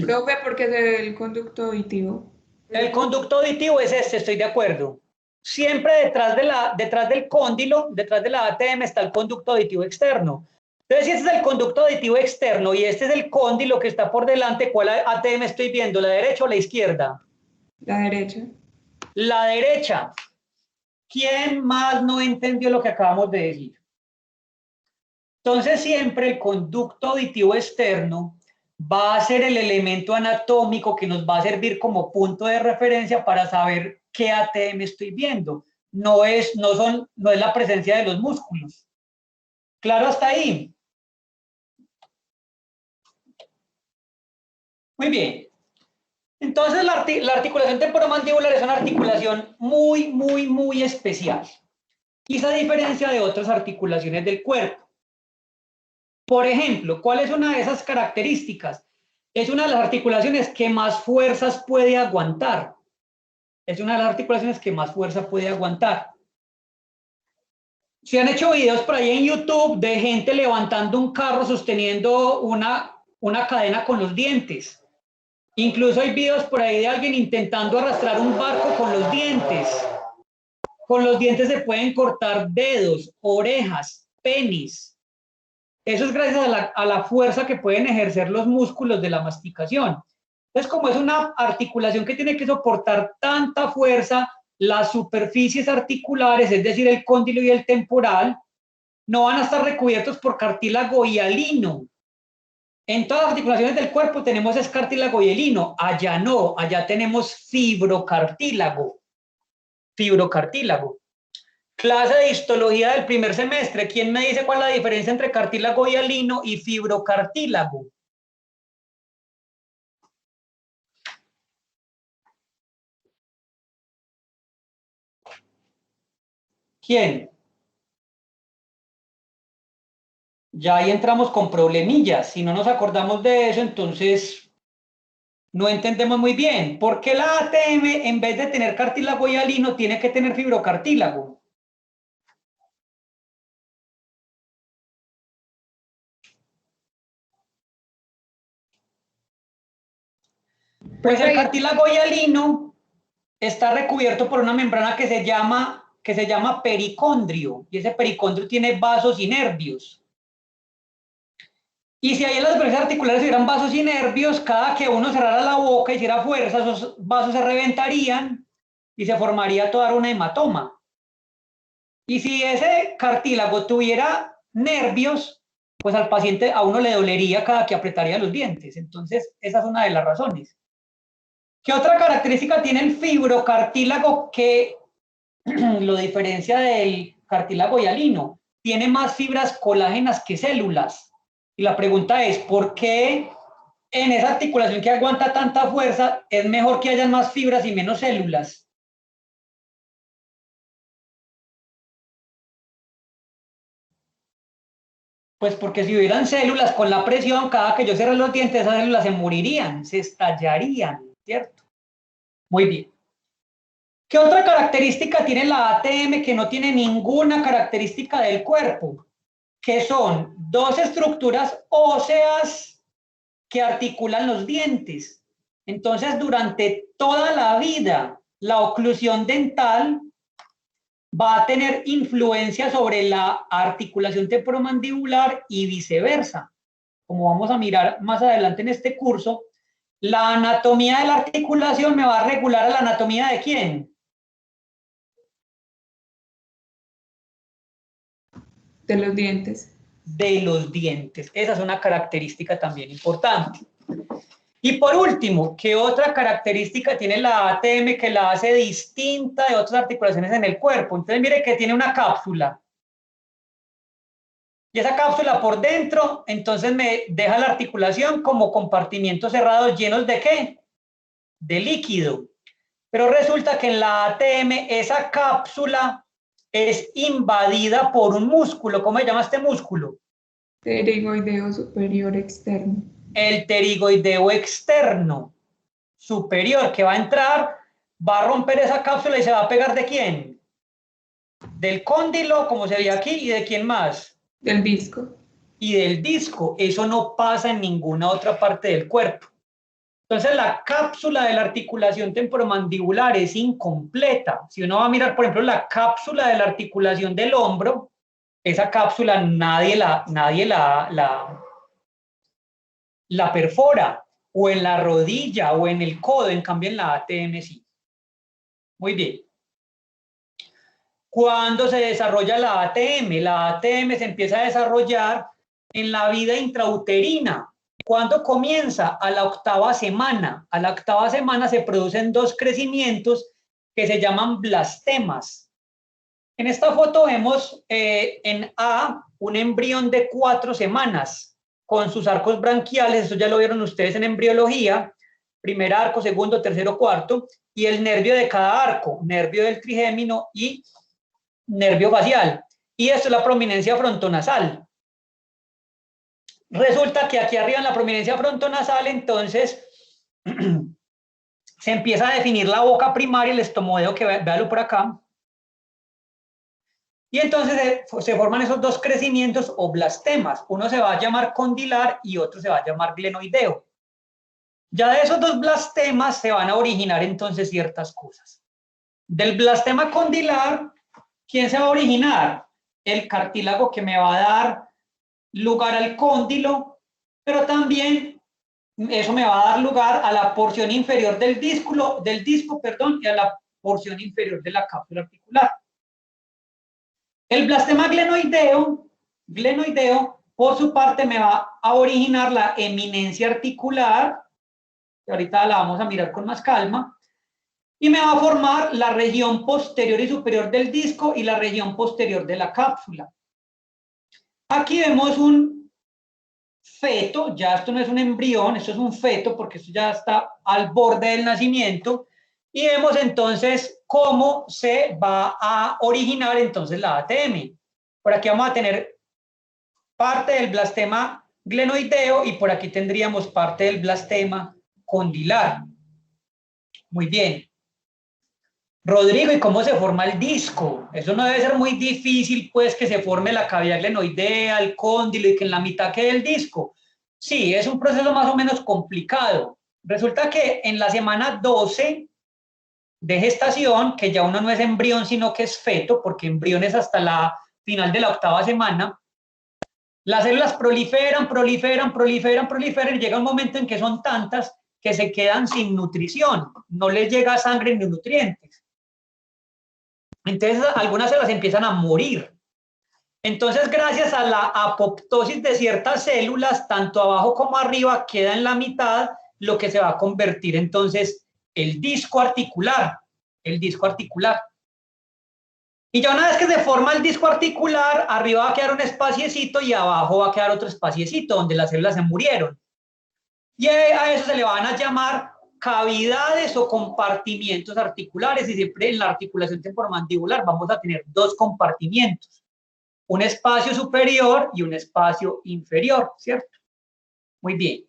Profe, porque se ve el conducto auditivo. El conducto auditivo es este, estoy de acuerdo. Siempre detrás del cóndilo, detrás de la ATM está el conducto auditivo externo. Entonces, si este es el conducto auditivo externo y este es el cóndilo que está por delante, ¿cuál ATM estoy viendo? ¿La derecha o la izquierda? La derecha. La derecha. ¿Quién más no entendió lo que acabamos de decir? Entonces, siempre el conducto auditivo externo va a ser el elemento anatómico que nos va a servir como punto de referencia para saber qué ATM estoy viendo. No es la presencia de los músculos. ¿Claro hasta ahí? Muy bien. Entonces, la articulación temporomandibular es una articulación muy, muy, muy especial. Y se diferencia de otras articulaciones del cuerpo. Por ejemplo, ¿cuál es una de esas características? Es una de las articulaciones que más fuerzas puede aguantar. Es una de las articulaciones que más fuerza puede aguantar. Se han hecho videos por ahí en YouTube de gente levantando un carro sosteniendo una cadena con los dientes. Incluso hay videos por ahí de alguien intentando arrastrar un barco con los dientes. Con los dientes se pueden cortar dedos, orejas, penis. Eso es gracias a la fuerza que pueden ejercer los músculos de la masticación. Entonces, como es una articulación que tiene que soportar tanta fuerza, las superficies articulares, es decir, el cóndilo y el temporal, no van a estar recubiertos por cartílago hialino. En todas las articulaciones del cuerpo tenemos es cartílago hialino. Allá no, allá tenemos fibrocartílago. Fibrocartílago. Clase de histología del primer semestre. ¿Quién me dice cuál es la diferencia entre cartílago hialino y fibrocartílago? ¿Quién? Ya ahí entramos con problemillas. Si no nos acordamos de eso, entonces no entendemos muy bien. ¿Por qué la ATM, en vez de tener cartílago hialino, tiene que tener fibrocartílago? Pues el cartílago hialino está recubierto por una membrana que se llama pericondrio, y ese pericondrio tiene vasos y nervios. Y si ahí en las superficies articulares hubieran vasos y nervios, cada que uno cerrara la boca y hiciera fuerza, esos vasos se reventarían y se formaría toda una hematoma. Y si ese cartílago tuviera nervios, pues al paciente a uno le dolería cada que apretaría los dientes. Entonces, esa es una de las razones. ¿Qué otra característica tiene el fibrocartílago que lo diferencia del cartílago hialino? Tiene más fibras colágenas que células. Y la pregunta es, ¿por qué en esa articulación que aguanta tanta fuerza es mejor que haya más fibras y menos células? Pues porque si hubieran células con la presión, cada que yo cierre los dientes, esas células se morirían, se estallarían, ¿cierto? Muy bien. ¿Qué otra característica tiene la ATM que no tiene ninguna característica del cuerpo? Que son dos estructuras óseas que articulan los dientes. Entonces, durante toda la vida, la oclusión dental va a tener influencia sobre la articulación temporomandibular y viceversa. como vamos a mirar más adelante en este curso, la anatomía de la articulación me va a regular a la anatomía de ¿quién? De los dientes. De los dientes. Esa es una característica también importante. Y por último, ¿qué otra característica tiene la ATM que la hace distinta de otras articulaciones en el cuerpo? Entonces mire que tiene una cápsula. Y esa cápsula por dentro, entonces me deja la articulación como compartimientos cerrados llenos ¿de qué? De líquido. Pero resulta que en la ATM esa cápsula es invadida por un músculo. ¿Cómo se llama este músculo? Pterigoideo superior externo. El pterigoideo externo superior, que va a entrar, va a romper esa cápsula y se va a pegar ¿de quién? Del cóndilo, como se ve aquí, ¿y de quién más? Del disco. Y del disco. Eso no pasa en ninguna otra parte del cuerpo. Entonces la cápsula de la articulación temporomandibular es incompleta. Si uno va a mirar, por ejemplo, la cápsula de la articulación del hombro, esa cápsula nadie la perfora, o en la rodilla, o en el codo, en cambio en la ATM sí. Muy bien. ¿Cuándo se desarrolla la ATM? La ATM se empieza a desarrollar en la vida intrauterina. ¿Cuándo comienza? A la 8ª semana. A la 8ª semana se producen 2 crecimientos que se llaman blastemas. En esta foto vemos en A un embrión de 4 semanas con sus arcos branquiales, eso ya lo vieron ustedes en embriología, primer arco, segundo, tercero, cuarto, y el nervio de cada arco, nervio del trigémino y nervio facial. Y esto es la prominencia frontonasal. Resulta que aquí arriba en la prominencia frontonasal, entonces, se empieza a definir la boca primaria, el estomodeo, que véalo por acá. Y entonces se forman esos 2 crecimientos o blastemas. Uno se va a llamar condilar y otro se va a llamar glenoideo. Ya de esos 2 blastemas se van a originar entonces ciertas cosas. Del blastema condilar, ¿quién se va a originar? El cartílago que me va a dar lugar al cóndilo, pero también eso me va a dar lugar a la porción inferior del disco, y a la porción inferior de la cápsula articular. El blastema glenoideo, por su parte, me va a originar la eminencia articular, que ahorita la vamos a mirar con más calma, y me va a formar la región posterior y superior del disco y la región posterior de la cápsula. Aquí vemos un feto, ya esto no es un embrión, esto es un feto porque esto ya está al borde del nacimiento, y vemos entonces cómo se va a originar entonces la ATM. Por aquí vamos a tener parte del blastema glenoideo y por aquí tendríamos parte del blastema condilar. Muy bien. Rodrigo, ¿y cómo se forma el disco? Eso no debe ser muy difícil, pues, que se forme la cavidad glenoidea, el cóndilo y que en la mitad quede el disco. Sí, es un proceso más o menos complicado. Resulta que en la semana 12 de gestación, que ya uno no es embrión, sino que es feto, porque embrión es hasta la final de la 8ª semana, las células proliferan, y llega un momento en que son tantas que se quedan sin nutrición, no les llega sangre ni nutrientes. Entonces, algunas células empiezan a morir. Entonces, gracias a la apoptosis de ciertas células, tanto abajo como arriba, queda en la mitad lo que se va a convertir entonces el disco articular. Y ya una vez que se forma el disco articular, arriba va a quedar un espaciecito y abajo va a quedar otro espaciecito donde las células se murieron. Y a eso se le van a llamar cavidades o compartimientos articulares, y siempre en la articulación temporomandibular vamos a tener 2 compartimientos, un espacio superior y un espacio inferior, ¿cierto? Muy bien.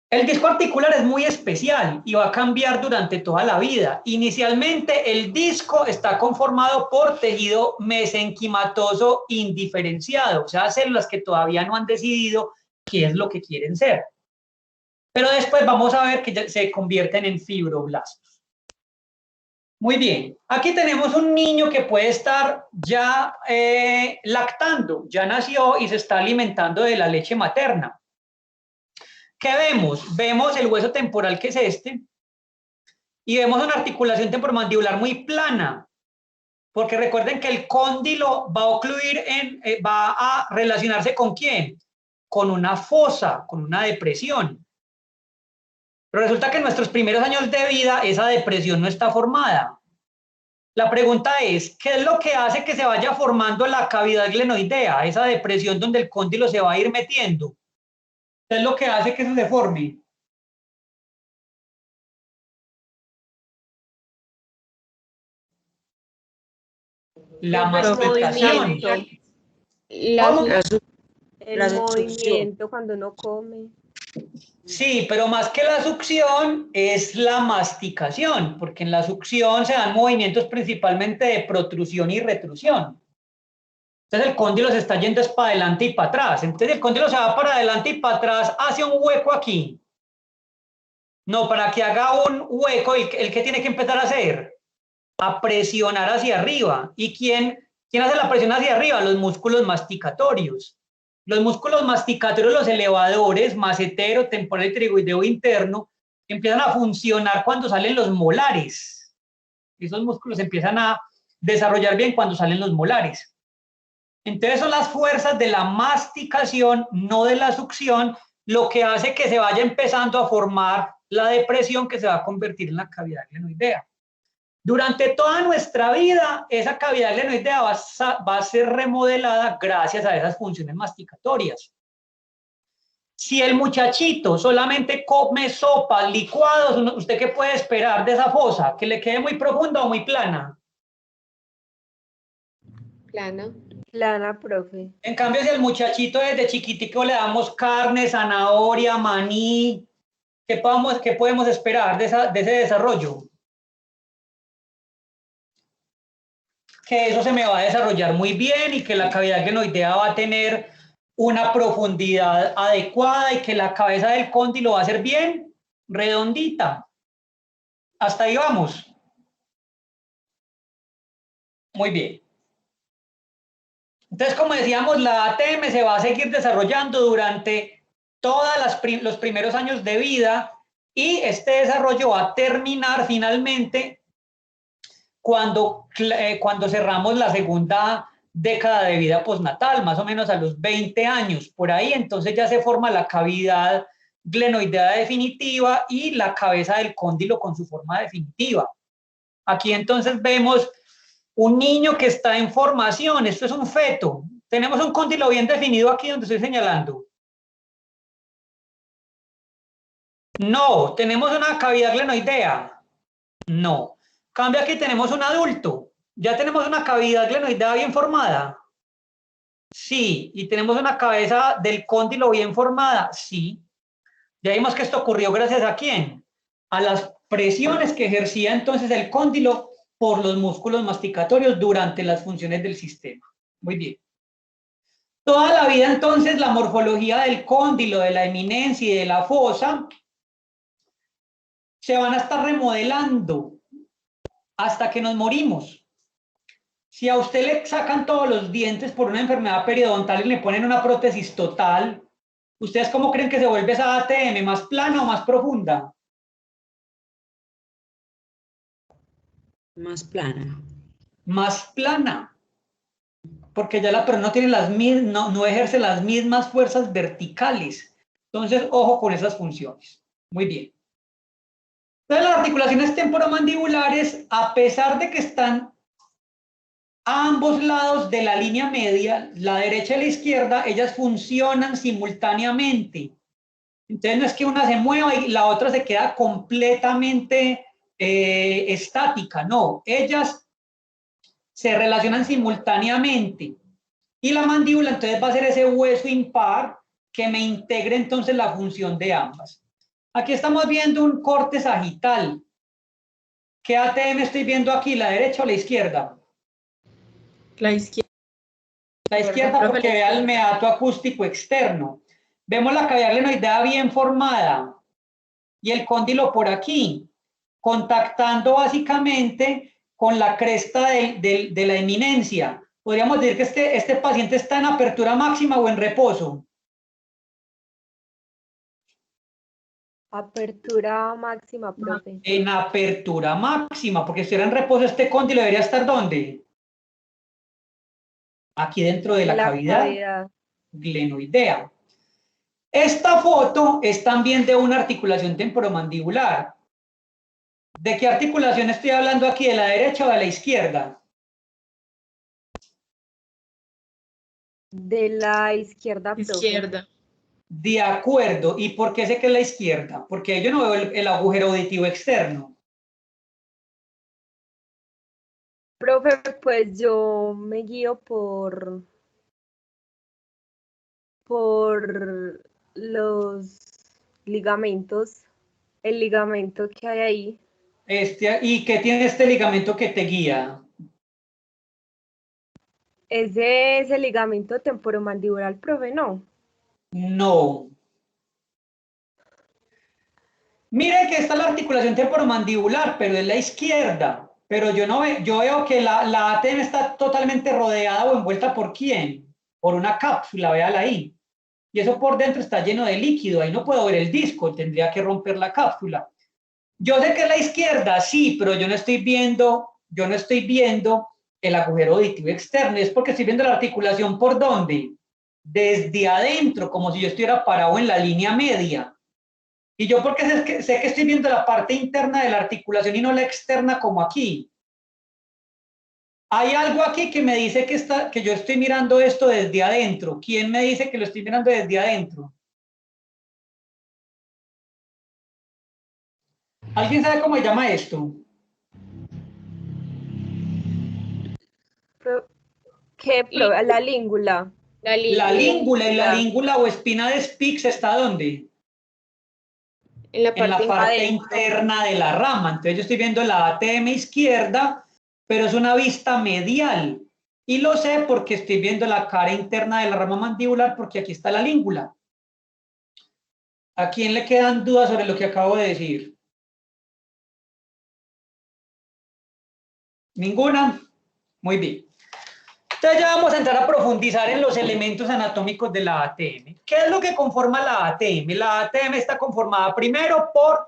El disco articular es muy especial y va a cambiar durante toda la vida. Inicialmente el disco está conformado por tejido mesenquimatoso indiferenciado, o sea, células que todavía no han decidido qué es lo que quieren ser. Pero después vamos a ver que se convierten en fibroblastos. Muy bien, aquí tenemos un niño que puede estar ya lactando, ya nació y se está alimentando de la leche materna. ¿Qué vemos? Vemos el hueso temporal, que es este, y vemos una articulación temporomandibular muy plana, porque recuerden que el cóndilo va a ocluir va a relacionarse ¿con quién? Con una fosa, con una depresión. Pero resulta que en nuestros primeros años de vida esa depresión no está formada. La pregunta es, ¿qué es lo que hace que se vaya formando la cavidad glenoidea, esa depresión donde el cóndilo se va a ir metiendo? ¿Qué es lo que hace que eso se forme? La masticación. ¿Cómo? El movimiento cuando uno come. Sí, pero más que la succión es la masticación, porque en la succión se dan movimientos principalmente de protrusión y retrusión. Entonces el cóndilo se está yendo es para adelante y para atrás. Entonces el cóndilo se va para adelante y para atrás hacia un hueco aquí. No, para que haga un hueco, el que tiene que empezar a hacer, a presionar hacia arriba. ¿Y quién hace la presión hacia arriba? Los músculos masticatorios. Los músculos masticatorios, los elevadores, macetero, temporal y pterigoideo interno, empiezan a funcionar cuando salen los molares. Esos músculos empiezan a desarrollar bien cuando salen los molares. Entonces son las fuerzas de la masticación, no de la succión, lo que hace que se vaya empezando a formar la depresión que se va a convertir en la cavidad glenoidea. Durante toda nuestra vida, esa cavidad glenoidea va a ser remodelada gracias a esas funciones masticatorias. Si el muchachito solamente come sopas, licuados, ¿usted qué puede esperar de esa fosa? ¿Que le quede muy profunda o muy plana? Plana. Plana, profe. En cambio, si al muchachito desde chiquitico le damos carne, zanahoria, maní, ¿qué podemos esperar de ese desarrollo? Que eso se me va a desarrollar muy bien y que la cavidad glenoidea va a tener una profundidad adecuada y que la cabeza del cóndilo va a ser bien redondita. Hasta ahí vamos. Muy bien. Entonces, como decíamos, la ATM se va a seguir desarrollando durante todos los primeros años de vida y este desarrollo va a terminar finalmente cuando cerramos la segunda década de vida postnatal, más o menos a los 20 años. Por ahí entonces ya se forma la cavidad glenoidea definitiva y la cabeza del cóndilo con su forma definitiva. Aquí entonces vemos un niño que está en formación, esto es un feto. Tenemos un cóndilo bien definido aquí donde estoy señalando. No, tenemos una cavidad glenoidea. No. Cambio aquí tenemos un adulto. ¿Ya tenemos una cavidad glenoidea bien formada? Sí. ¿Y tenemos una cabeza del cóndilo bien formada? Sí. Ya vimos que esto ocurrió gracias a ¿quién? A las presiones que ejercía entonces el cóndilo por los músculos masticatorios durante las funciones del sistema. Muy bien. Toda la vida entonces la morfología del cóndilo, de la eminencia y de la fosa se van a estar remodelando hasta que nos morimos. Si a usted le sacan todos los dientes por una enfermedad periodontal y le ponen una prótesis total, ¿ustedes cómo creen que se vuelve esa ATM? ¿Más plana o más profunda? Más plana. Más plana. Porque ya la persona no tiene no ejerce las mismas fuerzas verticales. Entonces, ojo con esas funciones. Muy bien. Entonces, las articulaciones temporomandibulares, a pesar de que están a ambos lados de la línea media, la derecha y la izquierda, ellas funcionan simultáneamente. Entonces no es que una se mueva y la otra se queda completamente estática, no, ellas se relacionan simultáneamente. Y la mandíbula entonces va a ser ese hueso impar que me integre entonces la función de ambas. Aquí estamos viendo un corte sagital. ¿Qué ATM estoy viendo aquí, la derecha o la izquierda? La izquierda. La izquierda porque vea el meato acústico externo. Vemos la cavidad glenoidea bien formada y el cóndilo por aquí. contactando básicamente con la cresta de la eminencia. Podríamos decir que este paciente está en apertura máxima o en reposo. Apertura máxima, profe. En apertura máxima, porque si era en reposo, este cóndilo debería estar ¿dónde? Aquí dentro de la cavidad glenoidea. Esta foto es también de una articulación temporomandibular. ¿De qué articulación estoy hablando aquí? ¿De la derecha o de la izquierda? De la izquierda, profe. Izquierda. De acuerdo. ¿Y por qué sé que es la izquierda? Porque yo no veo el agujero auditivo externo. Profe, pues yo me guío por los ligamentos, el ligamento que hay ahí. ¿Y qué tiene este ligamento que te guía? Ese es el ligamento temporomandibular, profe, ¿no? No. Mire que está la articulación temporomandibular, pero es la izquierda. Pero yo veo que la ATM está totalmente rodeada o envuelta ¿por quién? Por una cápsula, véala ahí. Y eso por dentro está lleno de líquido, ahí no puedo ver el disco, tendría que romper la cápsula. Yo sé que es la izquierda, sí, pero yo no estoy viendo el agujero auditivo externo, es porque estoy viendo la articulación ¿por dónde? Desde adentro, como si yo estuviera parado en la línea media. Y yo porque sé que estoy viendo la parte interna de la articulación y no la externa como aquí. Hay algo aquí que me dice que yo estoy mirando esto desde adentro. ¿Quién me dice que lo estoy mirando desde adentro? ¿Alguien sabe cómo se llama esto? ¿Qué, profe? La língula. La língula, y la língula o espina de Spix ¿está dónde? En la parte interna de la rama. Entonces yo estoy viendo la ATM izquierda, pero es una vista medial. Y lo sé porque estoy viendo la cara interna de la rama mandibular porque aquí está la língula. ¿A quién le quedan dudas sobre lo que acabo de decir? ¿Ninguna? Muy bien. Entonces ya vamos a entrar a profundizar en los elementos anatómicos de la ATM. ¿Qué es lo que conforma la ATM? La ATM está conformada primero por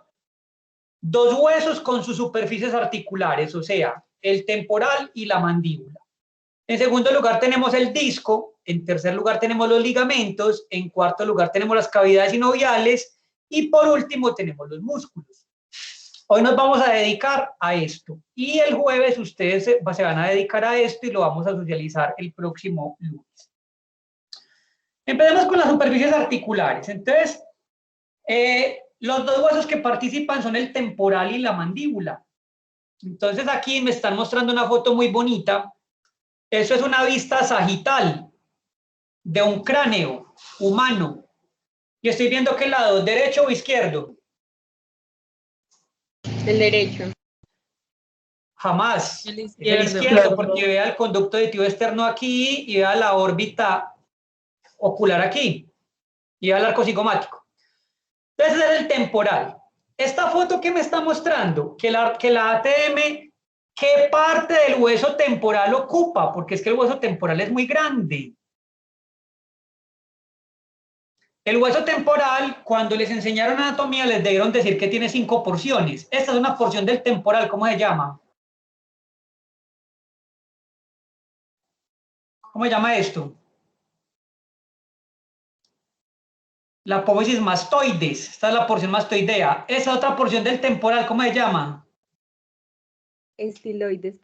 dos huesos con sus superficies articulares, o sea, el temporal y la mandíbula. En segundo lugar tenemos el disco, en tercer lugar tenemos los ligamentos, en cuarto lugar tenemos las cavidades sinoviales y por último tenemos los músculos. Hoy nos vamos a dedicar a esto y el jueves ustedes se van a dedicar a esto y lo vamos a socializar el próximo lunes. Empecemos con las superficies articulares. Entonces, los dos huesos que participan son el temporal y la mandíbula. Entonces aquí me están mostrando una foto muy bonita. Eso es una vista sagital de un cráneo humano. Y estoy viendo qué lado, derecho o izquierdo. El derecho. Jamás. El izquierdo, porque vea el conducto auditivo externo aquí y vea la órbita ocular aquí. Y vea el arco cigomático. Entonces es el temporal. Esta foto que me está mostrando, que la ATM, ¿qué parte del hueso temporal ocupa? Porque es que el hueso temporal es muy grande. El hueso temporal, cuando les enseñaron anatomía, les debieron decir que tiene 5 porciones. Esta es una porción del temporal, ¿cómo se llama? ¿Cómo se llama esto? La apófisis mastoides. Esta es la porción mastoidea. Esa otra porción del temporal, ¿cómo se llama? Estiloides.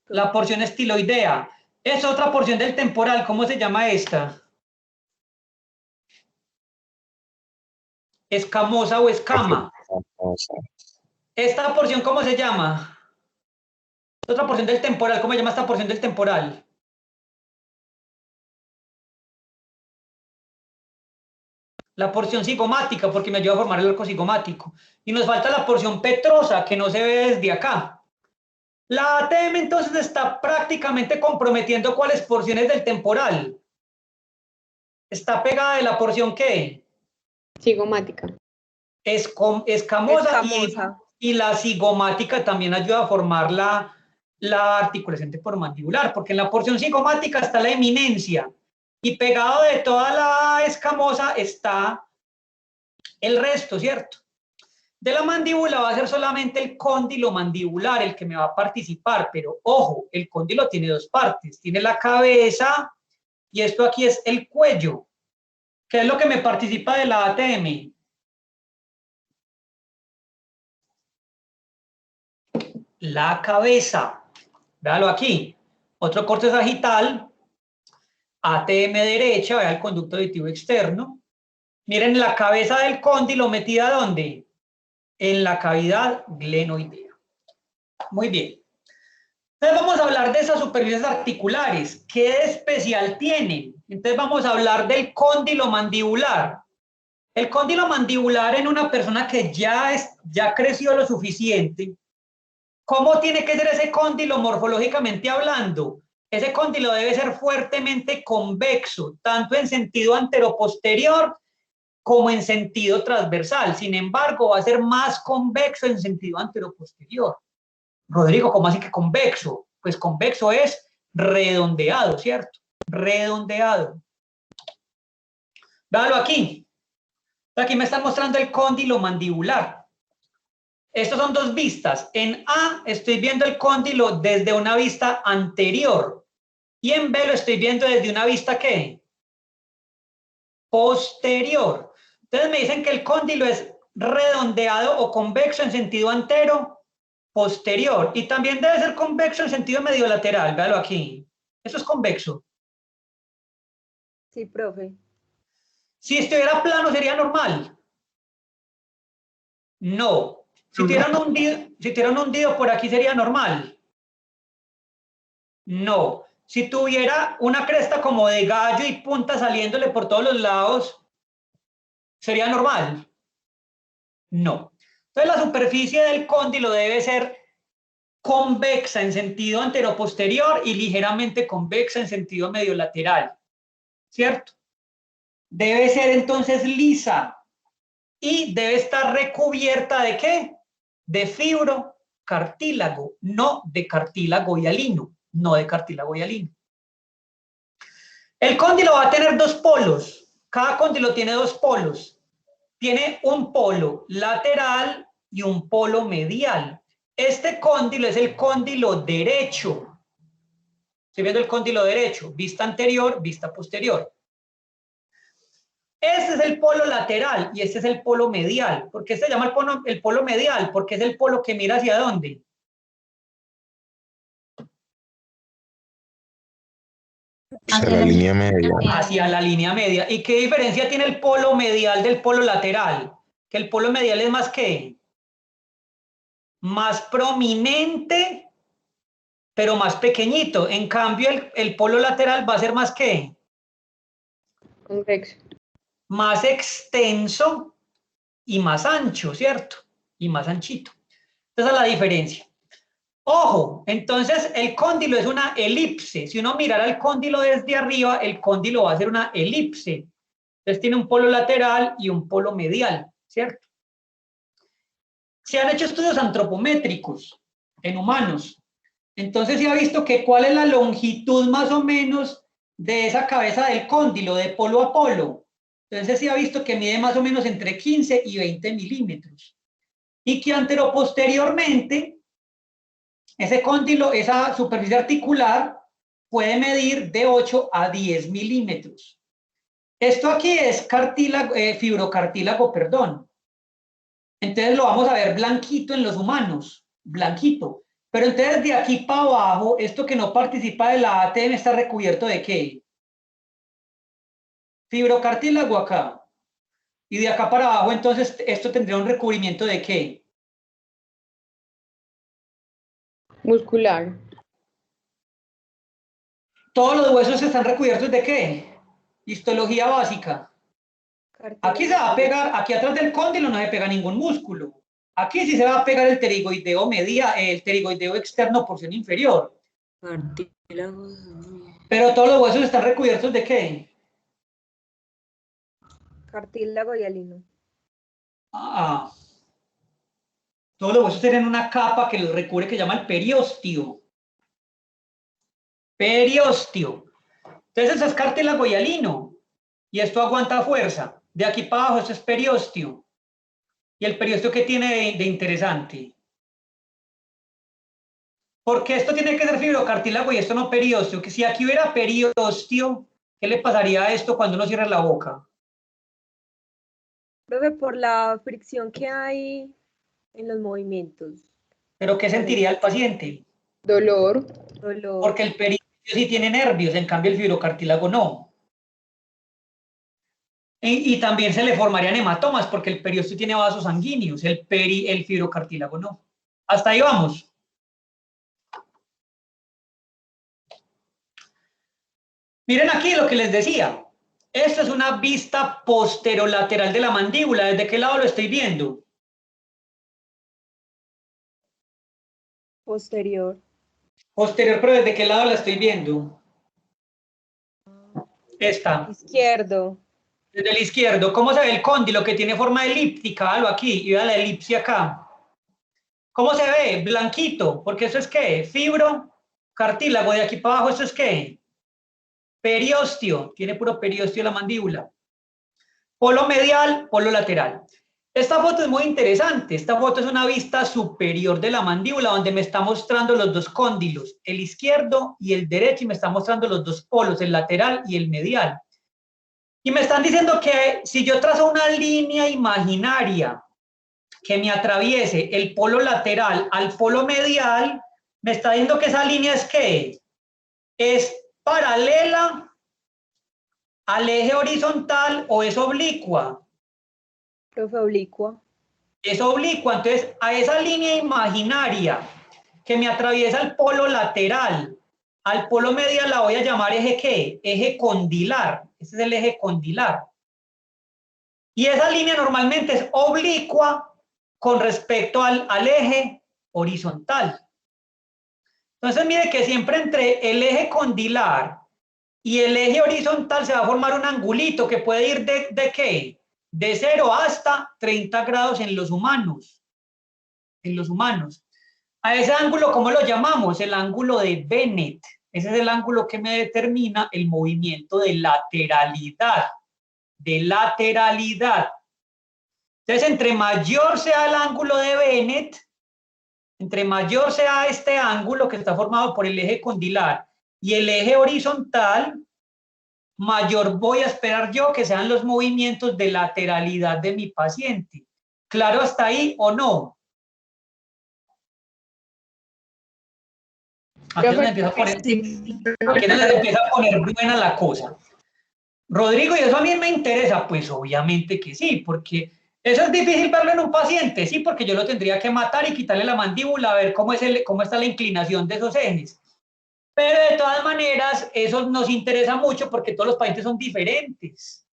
La porción estiloidea. Esa otra porción del temporal, ¿cómo se llama esta? Escamosa o escama. ¿Esta porción cómo se llama? Otra porción del temporal, ¿cómo se llama esta porción del temporal? La porción cigomática, porque me ayuda a formar el arco cigomático. Y nos falta la porción petrosa, que no se ve desde acá. La ATM entonces está prácticamente comprometiendo cuáles porciones del temporal. Está pegada de la porción ¿qué? Cigomática. Escamosa. y la cigomática también ayuda a formar la articulación temporomandibular, porque en la porción cigomática está la eminencia y pegado de toda la escamosa está el resto, ¿cierto? De la mandíbula va a ser solamente el cóndilo mandibular el que me va a participar, pero ojo, el cóndilo tiene dos partes, tiene la cabeza y esto aquí es el cuello. ¿Qué es lo que me participa de la ATM? La cabeza. Véalo aquí. Otro corte sagital, ATM derecha, vea el conducto auditivo externo. Miren la cabeza del cóndilo metida ¿dónde? En la cavidad glenoidea. Muy bien. Entonces vamos a hablar de esas superficies articulares. ¿Qué de especial tienen? Entonces vamos a hablar del cóndilo mandibular. El cóndilo mandibular en una persona que ya creció lo suficiente. ¿Cómo tiene que ser ese cóndilo morfológicamente hablando? Ese cóndilo debe ser fuertemente convexo, tanto en sentido anteroposterior como en sentido transversal. Sin embargo, va a ser más convexo en sentido anteroposterior. Rodrigo, ¿cómo así que convexo? Pues convexo es redondeado, ¿cierto? Redondeado. Véalo aquí. Aquí me están mostrando el cóndilo mandibular. Estas son dos vistas. En A estoy viendo el cóndilo desde una vista anterior y en B lo estoy viendo desde una vista ¿qué? Posterior. Entonces me dicen que el cóndilo es redondeado o convexo en sentido antero, posterior, y también debe ser convexo en sentido medio lateral. Véalo aquí. Eso es convexo. Sí, profe. Si estuviera plano sería normal. No. Si tuvieran hundido por aquí sería normal. No. Si tuviera una cresta como de gallo y punta saliéndole por todos los lados, ¿sería normal? No. Entonces la superficie del cóndilo debe ser convexa en sentido anteroposterior y ligeramente convexa en sentido medio lateral, ¿cierto? Debe ser entonces lisa y debe estar recubierta ¿de qué? De fibrocartílago, no de cartílago hialino, no de cartílago hialino. El cóndilo va a tener dos polos, cada cóndilo tiene dos polos, tiene un polo lateral y un polo medial. Este cóndilo es el cóndilo derecho. Estoy viendo el cóndilo derecho, vista anterior, vista posterior. Este es el polo lateral y este es el polo medial. ¿Por qué se llama el polo medial? Porque es el polo que mira hacia dónde. Hacia la línea media. Hacia la línea media. ¿Y qué diferencia tiene el polo medial del polo lateral? Que el polo medial es más ¿qué? Más prominente, pero más pequeñito. En cambio, el polo lateral va a ser más ¿qué? Convexo. Más extenso y más ancho, ¿cierto? Y más anchito. Esa es la diferencia. Ojo, entonces el cóndilo es una elipse. Si uno mirara el cóndilo desde arriba, el cóndilo va a ser una elipse. Entonces tiene un polo lateral y un polo medial, ¿cierto? Se han hecho estudios antropométricos en humanos. Entonces se ha visto que cuál es la longitud más o menos de esa cabeza del cóndilo, de polo a polo. Entonces se ha visto que mide más o menos entre 15 y 20 milímetros. Y que anteroposteriormente, ese cóndilo, esa superficie articular, puede medir de 8 a 10 milímetros. Esto aquí es cartílago, fibrocartílago, perdón. Entonces lo vamos a ver blanquito en los humanos, blanquito. Pero entonces de aquí para abajo, esto que no participa de la ATM está recubierto ¿de qué? Fibrocartílago acá. Y de acá para abajo, entonces, esto tendría un recubrimiento ¿de qué? Muscular. Todos los huesos están recubiertos ¿de qué? Histología básica. Aquí se va a pegar, aquí atrás del cóndilo no se pega ningún músculo. Aquí sí se va a pegar el pterigoideo el pterigoideo externo, porción inferior. Pero todos los huesos están recubiertos ¿de qué? Cartílago hialino. Ah. Todos los huesos tienen una capa que los recubre que se llama el periósteo. Periósteo. Entonces eso es cartílago hialino y esto aguanta fuerza. De aquí para abajo esto es periósteo. ¿Y el periósteo qué tiene de interesante? Porque esto tiene que ser fibrocartílago y esto no periósteo. Que si aquí hubiera periósteo, ¿qué le pasaría a esto cuando uno cierra la boca? Profe, por la fricción que hay en los movimientos. ¿Pero qué sentiría el paciente? Dolor. Dolor. Porque el periósteo sí tiene nervios, en cambio el fibrocartílago no. Y también se le formarían hematomas porque el periósteo tiene vasos sanguíneos, el fibrocartílago no. Hasta ahí vamos. Miren aquí lo que les decía. Esto es una vista posterolateral de la mandíbula. ¿Desde qué lado lo estoy viendo? Posterior. Posterior, pero ¿desde qué lado la estoy viendo? Esta. Izquierdo. Desde el izquierdo. ¿Cómo se ve el cóndilo que tiene forma elíptica? Algo aquí. Y vea la elipse acá. ¿Cómo se ve? Blanquito. Porque eso es ¿qué? Fibrocartílago. De aquí para abajo, ¿esto es qué? Periósteo. Tiene puro periósteo la mandíbula. Polo medial, polo lateral. Esta foto es muy interesante. Esta foto es una vista superior de la mandíbula donde me está mostrando los dos cóndilos, el izquierdo y el derecho, y me está mostrando los dos polos, el lateral y el medial. Y me están diciendo que si yo trazo una línea imaginaria que me atraviese el polo lateral al polo medial, me está diciendo que esa línea es ¿qué? Es paralela al eje horizontal o es oblicua. Profe, oblicua. Es oblicua, entonces a esa línea imaginaria que me atraviesa el polo lateral, al polo medial la voy a llamar eje ¿qué? Eje condilar. Ese es el eje condilar. Y esa línea normalmente es oblicua con respecto al eje horizontal. Entonces mire que siempre entre el eje condilar y el eje horizontal se va a formar un angulito que puede ir ¿de qué? De 0 hasta 30 grados en los humanos. En los humanos. A ese ángulo, ¿cómo lo llamamos? El ángulo de Bennett. Ese es el ángulo que me determina el movimiento de lateralidad. De lateralidad. Entonces, entre mayor sea el ángulo de Bennett, entre mayor sea este ángulo que está formado por el eje condilar y el eje horizontal, mayor voy a esperar yo que sean los movimientos de lateralidad de mi paciente. ¿Claro hasta ahí o no? Aquí es donde empieza a poner buena la cosa. Rodrigo, ¿y eso a mí me interesa? Pues obviamente que sí, porque eso es difícil verlo en un paciente, sí, porque yo lo tendría que matar y quitarle la mandíbula a ver cómo está la inclinación de esos ejes. Pero de todas maneras, eso nos interesa mucho porque todos los pacientes son diferentes.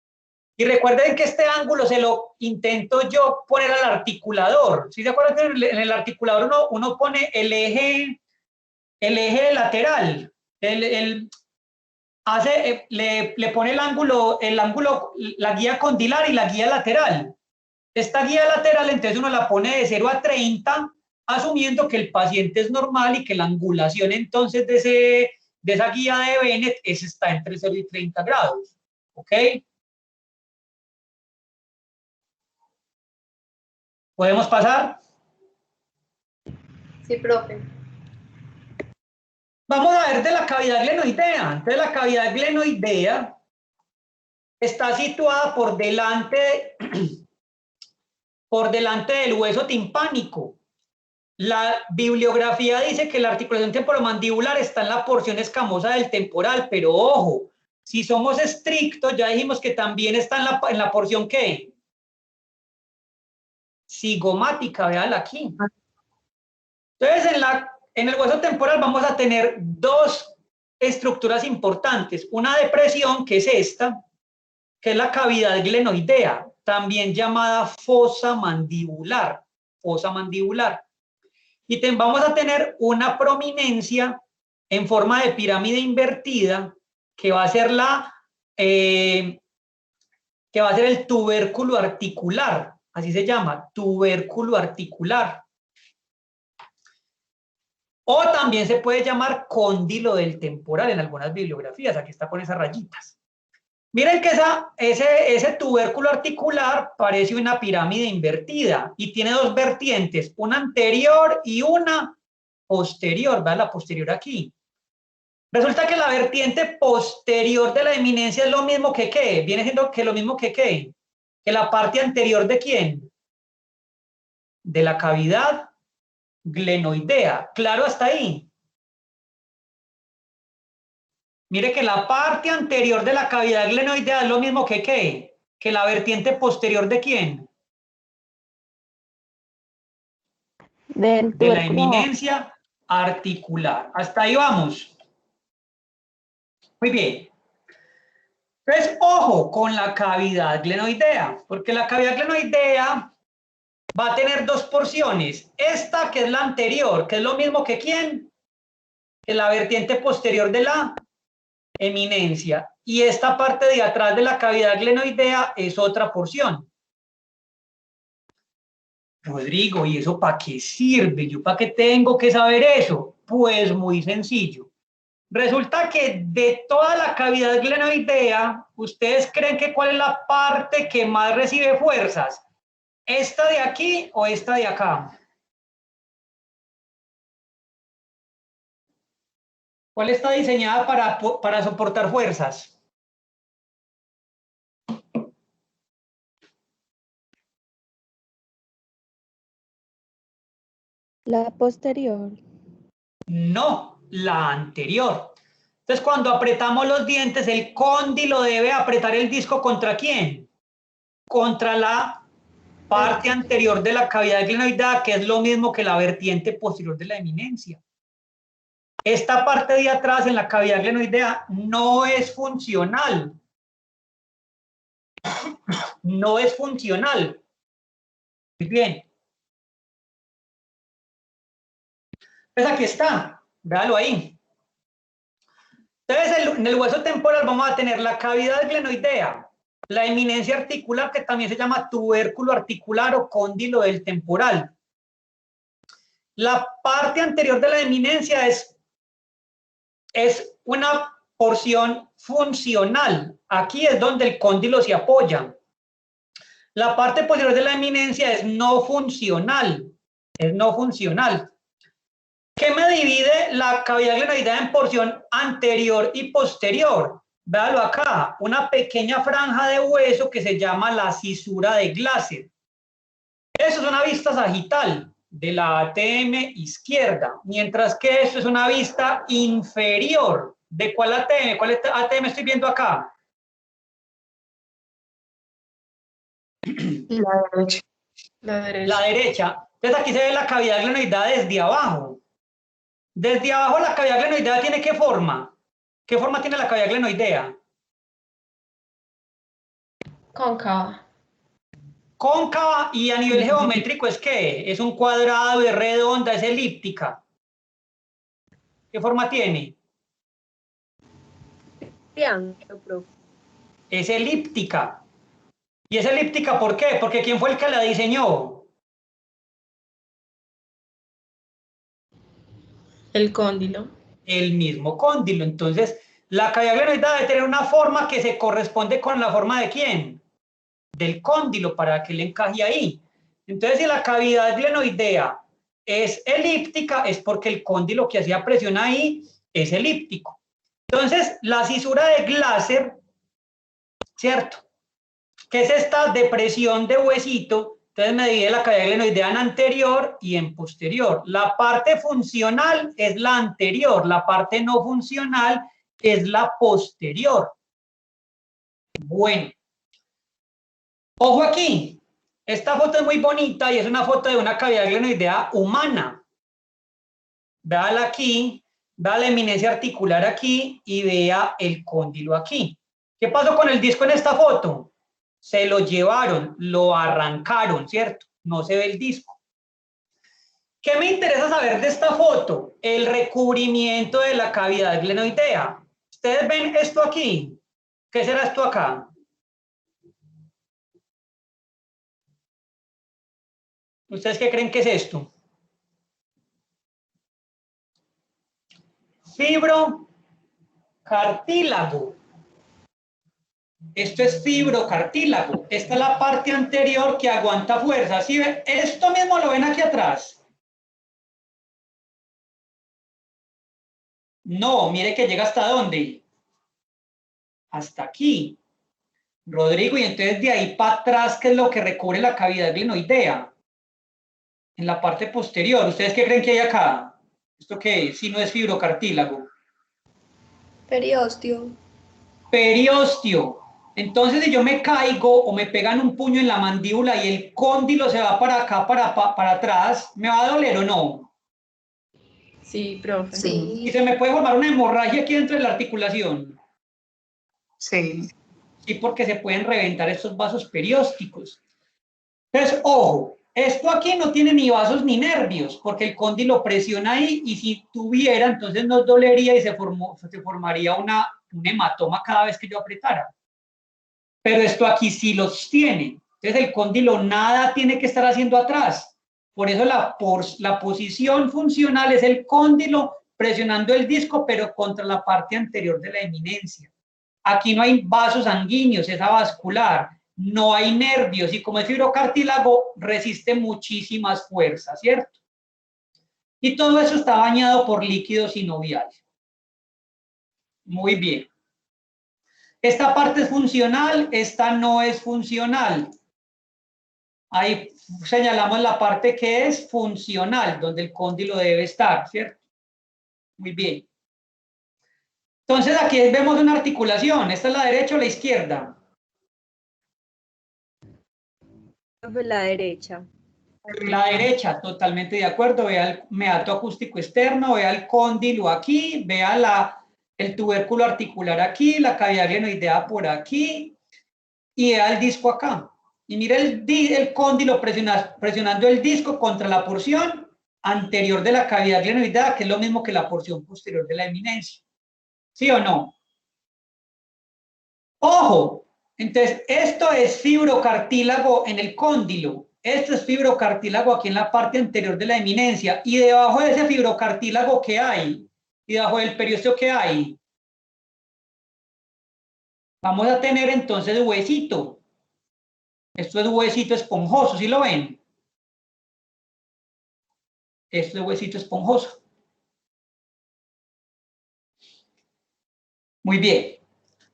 Y recuerden que este ángulo se lo intento yo poner al articulador. ¿Sí se acuerdan que en el articulador uno pone el eje lateral? Le pone el ángulo, la guía condilar y la guía lateral. Esta guía lateral, entonces uno la pone de 0 a 30, asumiendo que el paciente es normal y que la angulación entonces de esa guía de Bennett está entre 0 y 30 grados. ¿Ok? ¿Podemos pasar? Sí, profe. Vamos a ver de la cavidad glenoidea. Entonces la cavidad glenoidea está situada por delante del hueso timpánico. La bibliografía dice que la articulación temporomandibular está en la porción escamosa del temporal, pero ojo, si somos estrictos, ya dijimos que también está en la porción ¿qué? Cigomática, véanla aquí. Entonces, en el hueso temporal vamos a tener dos estructuras importantes. Una depresión, que es esta, que es la cavidad glenoidea, también llamada fosa mandibular. Fosa mandibular. Y vamos a tener una prominencia en forma de pirámide invertida, que va a ser el tubérculo articular. Así se llama, tubérculo articular. O también se puede llamar cóndilo del temporal en algunas bibliografías. Aquí está con esas rayitas. Miren que ese tubérculo articular parece una pirámide invertida y tiene dos vertientes, una anterior y una posterior. Vean la posterior aquí. Resulta que la vertiente posterior de la eminencia es lo mismo que ¿qué? Viene siendo que lo mismo que ¿qué? Que la parte anterior ¿de quién? De la cavidad glenoidea. ¿Claro hasta ahí? Mire que la parte anterior de la cavidad glenoidea es lo mismo que ¿qué? Que la vertiente posterior ¿de quién? Del De la tubérculo. eminencia articular. Hasta ahí vamos. Muy bien. Entonces, ojo con la cavidad glenoidea, porque la cavidad glenoidea va a tener dos porciones. Esta que es la anterior, que es lo mismo que ¿quién? Que la vertiente posterior de la eminencia. Y esta parte de atrás de la cavidad glenoidea es otra porción. Rodrigo, ¿y eso para qué sirve? ¿Yo para qué tengo que saber eso? Pues muy sencillo. Resulta que de toda la cavidad glenoidea, ¿ustedes creen que cuál es la parte que más recibe fuerzas? ¿Esta de aquí o esta de acá? ¿Cuál está diseñada para soportar fuerzas? La posterior. No, la anterior. Entonces, cuando apretamos los dientes, el cóndilo debe apretar el disco ¿contra quién? Contra la parte anterior de la cavidad glenoidea, que es lo mismo que la vertiente posterior de la eminencia. Esta parte de atrás en la cavidad glenoidea no es funcional. No es funcional. Muy bien. Pues aquí está. Véalo ahí. Entonces, en el hueso temporal vamos a tener la cavidad glenoidea, la eminencia articular, que también se llama tubérculo articular o cóndilo del temporal. La parte anterior de la eminencia es una porción funcional. Aquí es donde el cóndilo se apoya. La parte posterior de la eminencia es no funcional. Es no funcional. ¿Qué me divide la cavidad glenoidea en porción anterior y posterior? Véalo acá, una pequeña franja de hueso que se llama la cisura de Glaser. Eso es una vista sagital de la ATM izquierda, mientras que esto es una vista inferior. ¿De cuál ATM? ¿Cuál ATM estoy viendo acá? La derecha. La derecha. La derecha. Entonces aquí se ve la cavidad glenoidea desde abajo. Desde abajo la cavidad glenoidea tiene ¿qué forma? ¿Qué forma tiene la cavidad glenoidea? Cóncava. Cóncava, y a nivel geométrico ¿es qué? Es un cuadrado, es redonda, es elíptica. ¿Qué forma tiene? Triángulo, profe. Es elíptica. ¿Y es elíptica por qué? Porque ¿quién fue el que la diseñó? El cóndilo. El mismo cóndilo. Entonces, la cavidad glenoidea debe tener una forma que se corresponde con la forma ¿de quién? Del cóndilo, para que le encaje ahí. Entonces, si la cavidad glenoidea es elíptica, es porque el cóndilo que hacía presión ahí es elíptico. Entonces, la cisura de Glaser, ¿cierto? ¿Qué es esta depresión de huesito? Entonces me divide la cavidad glenoidea en anterior y en posterior. La parte funcional es la anterior, la parte no funcional es la posterior. Bueno, ojo aquí, esta foto es muy bonita y es una foto de una cavidad glenoidea humana. Véala aquí, vea la eminencia articular aquí y vea el cóndilo aquí. ¿Qué pasó con el disco en esta foto? Se lo llevaron, lo arrancaron, ¿cierto? No se ve el disco. ¿Qué me interesa saber de esta foto? El recubrimiento de la cavidad glenoidea. ¿Ustedes ven esto aquí? ¿Qué será esto acá? ¿Ustedes qué creen que es esto? fibrocartílago. Esto es fibrocartílago. Esta es la parte anterior que aguanta fuerza. ¿Sí ven? Esto mismo lo ven aquí atrás. No, mire que llega hasta dónde. Hasta aquí. Rodrigo, y entonces de ahí para atrás, ¿qué es lo que recubre la cavidad glenoidea? En la parte posterior. ¿Ustedes qué creen que hay acá? ¿Esto qué es? Si no es fibrocartílago. Periósteo. Periósteo. Entonces, si yo me caigo o me pegan un puño en la mandíbula y el cóndilo se va para acá, para atrás, ¿me va a doler o no? Sí, profe. Sí, Y se me puede formar una hemorragia aquí dentro de la articulación. sí. Sí, porque se pueden reventar estos vasos periósticos. Entonces, ojo, esto aquí no tiene ni vasos ni nervios, porque el cóndilo presiona ahí y si tuviera, entonces nos dolería y se formaría un hematoma cada vez que yo apretara. Pero esto aquí sí los tiene. Entonces el cóndilo nada tiene que estar haciendo atrás. Por eso la posición funcional es el cóndilo presionando el disco, pero contra la parte anterior de la eminencia. Aquí no hay vasos sanguíneos, es avascular, no hay nervios y como es fibrocartílago, resiste muchísimas fuerzas, ¿cierto? Y todo eso está bañado por líquido sinovial. Muy bien. Esta parte es funcional, esta no es funcional. Ahí señalamos la parte que es funcional, donde el cóndilo debe estar, ¿cierto? Muy bien. Entonces aquí vemos una articulación. ¿Esta es la derecha o la izquierda? La derecha. La derecha, totalmente de acuerdo. Vea el meato acústico externo, vea el cóndilo aquí, vea el tubérculo articular aquí, la cavidad glenoidea por aquí y vea el disco acá. Y mire el cóndilo presionando el disco contra la porción anterior de la cavidad glenoidea, que es lo mismo que la porción posterior de la eminencia. ¿Sí o no? ¡Ojo! Entonces, esto es fibrocartílago en el cóndilo. Esto es fibrocartílago aquí en la parte anterior de la eminencia. Y debajo de ese fibrocartílago, ¿qué hay? Y debajo del periósteo, ¿qué hay? Vamos a tener entonces huesito. Esto es huesito esponjoso, ¿sí lo ven? Esto es huesito esponjoso. Muy bien.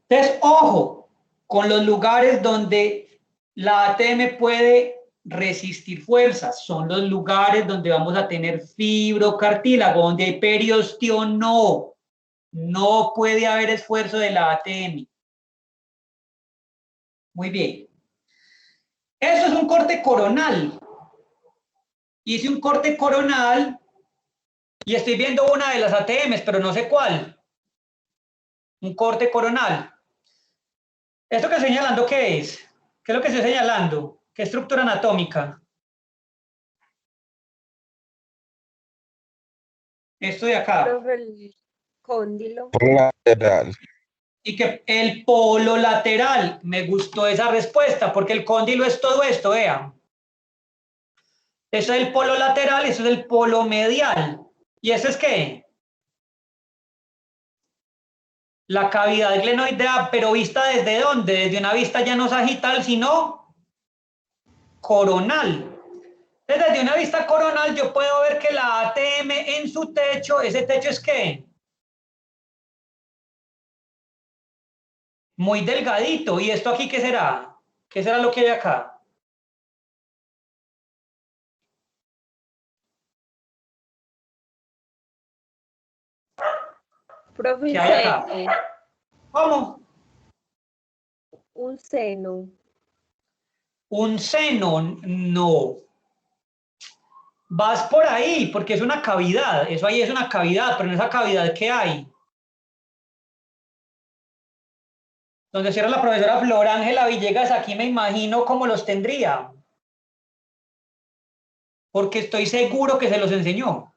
Entonces, ojo con los lugares donde la ATM puede resistir fuerzas. Son los lugares donde vamos a tener fibrocartílago, donde hay periósteo, no. No puede haber esfuerzo de la ATM. Muy bien. Eso es un corte coronal. Hice un corte coronal y estoy viendo una de las ATMs, pero no sé cuál. Un corte coronal. ¿Esto que estoy señalando qué es? ¿Qué es lo que estoy señalando? ¿Qué estructura anatómica? Esto de acá. Profe, el cóndilo. Lateral. Y que el polo lateral, me gustó esa respuesta, porque el cóndilo es todo esto, vean. Eso es el polo lateral, eso es el polo medial. ¿Y eso es qué? La cavidad glenoidea, pero vista ¿desde dónde? Desde una vista ya no sagital, sino coronal. Desde una vista coronal yo puedo ver que la ATM en su techo, ¿ese techo es qué? Muy delgadito. ¿Y esto aquí qué será? ¿Qué será lo que hay acá? Profe, ¿Qué hay acá? seno. ¿Cómo? Un seno. Un seno, no. Vas por ahí, porque es una cavidad. Eso ahí es una cavidad, pero en esa cavidad, ¿qué hay? Donde cierra la profesora Flor Ángela Villegas, aquí me imagino cómo los tendría. Porque estoy seguro que se los enseñó.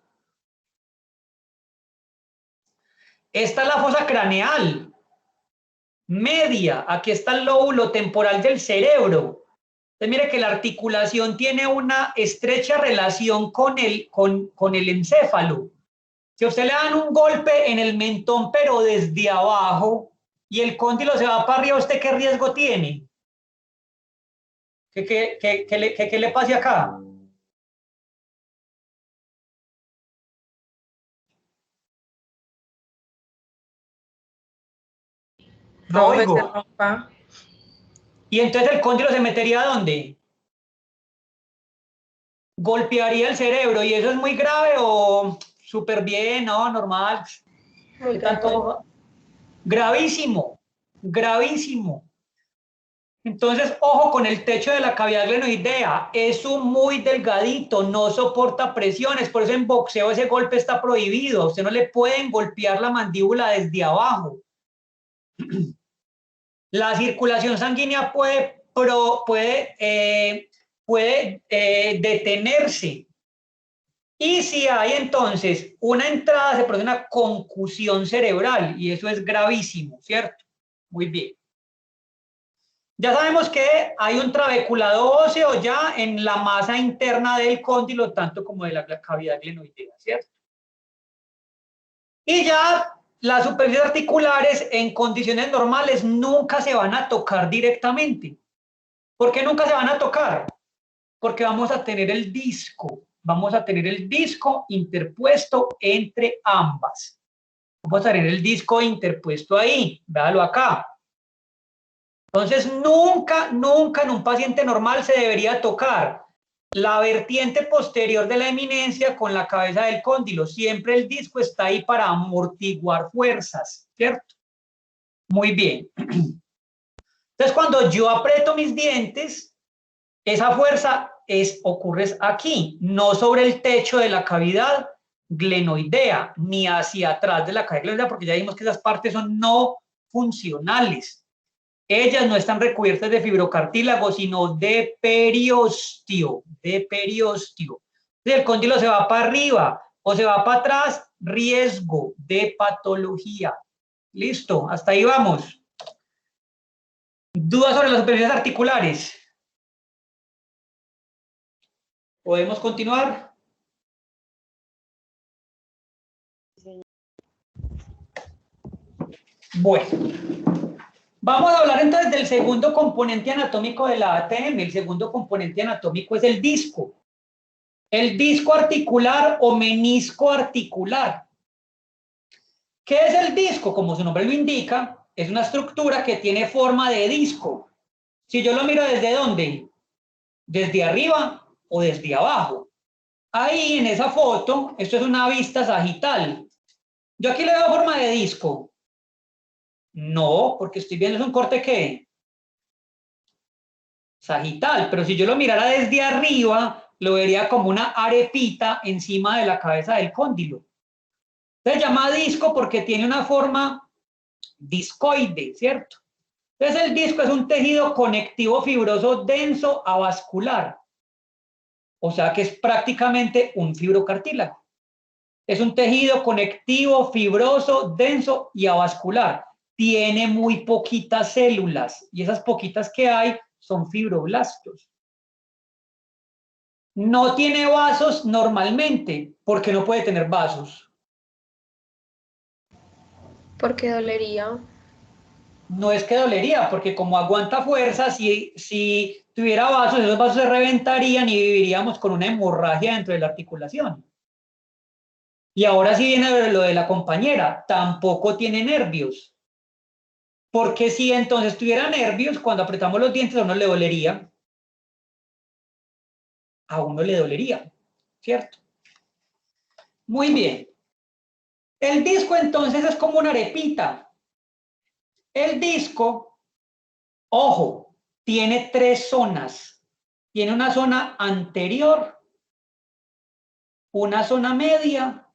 Esta es la fosa craneal media. Aquí está el lóbulo temporal del cerebro. Entonces, mire que la articulación tiene una estrecha relación con el encéfalo. Si a usted le dan un golpe en el mentón, pero desde abajo, y el cóndilo se va para arriba, ¿usted qué riesgo tiene? ¿Qué le pase acá? No oigo. Y entonces el cóndilo se metería ¿a dónde? Golpearía el cerebro, y eso es muy grave o súper bien, no, normal. Muy Tanto gravísimo, gravísimo. Entonces, ojo con el techo de la cavidad glenoidea, es un muy delgadito, no soporta presiones, por eso en boxeo ese golpe está prohibido, a usted no le pueden golpear la mandíbula desde abajo. La circulación sanguínea puede detenerse. Y si hay entonces una entrada, se produce una concusión cerebral y eso es gravísimo, ¿cierto? Muy bien. Ya sabemos que hay un trabeculado óseo ya en la masa interna del cóndilo, tanto como de la cavidad glenoidea, ¿cierto? Y ya las superficies articulares en condiciones normales nunca se van a tocar directamente. ¿Por qué nunca se van a tocar? Porque vamos a tener el disco. Vamos a tener el disco interpuesto entre ambas. Vamos a tener el disco interpuesto ahí. Véalo acá. Entonces, nunca en un paciente normal se debería tocar la vertiente posterior de la eminencia con la cabeza del cóndilo. Siempre el disco está ahí para amortiguar fuerzas, ¿cierto? Muy bien. Entonces, cuando yo aprieto mis dientes, esa fuerza ocurre aquí, no sobre el techo de la cavidad glenoidea, ni hacia atrás de la cavidad glenoidea, porque ya vimos que esas partes son no funcionales. Ellas no están recubiertas de fibrocartílago, sino de periósteo, Entonces el cóndilo se va para arriba o se va para atrás, riesgo de patología. Listo, hasta ahí vamos. ¿Dudas sobre las superficies articulares? ¿Podemos continuar? Bueno, vamos a hablar entonces del segundo componente anatómico de la ATM. El segundo componente anatómico es el disco. El disco articular o menisco articular. ¿Qué es el disco? Como su nombre lo indica, es una estructura que tiene forma de disco. Si yo lo miro ¿desde dónde? ¿Desde arriba o desde abajo? Ahí en esa foto, esto es una vista sagital. Yo aquí le veo forma de disco. No, porque estoy viendo es un corte ¿qué? Sagital, pero si yo lo mirara desde arriba, lo vería como una arepita encima de la cabeza del cóndilo. Se llama disco porque tiene una forma discoide, ¿cierto? Entonces el disco es un tejido conectivo fibroso denso avascular, o sea que es prácticamente un fibrocartílago. Es un tejido conectivo fibroso denso y avascular. Tiene muy poquitas células y esas poquitas que hay son fibroblastos. No tiene vasos normalmente, porque no puede tener vasos. Porque dolería. No es que dolería, porque como aguanta fuerza, si tuviera vasos, esos vasos se reventarían y viviríamos con una hemorragia dentro de la articulación. Y ahora sí viene lo de la compañera, tampoco tiene nervios. Porque si entonces tuviera nervios, cuando apretamos los dientes a uno le dolería. A uno le dolería, ¿cierto? Muy bien. El disco entonces es como una arepita. El disco, ojo, tiene tres zonas. Tiene una zona anterior, una zona media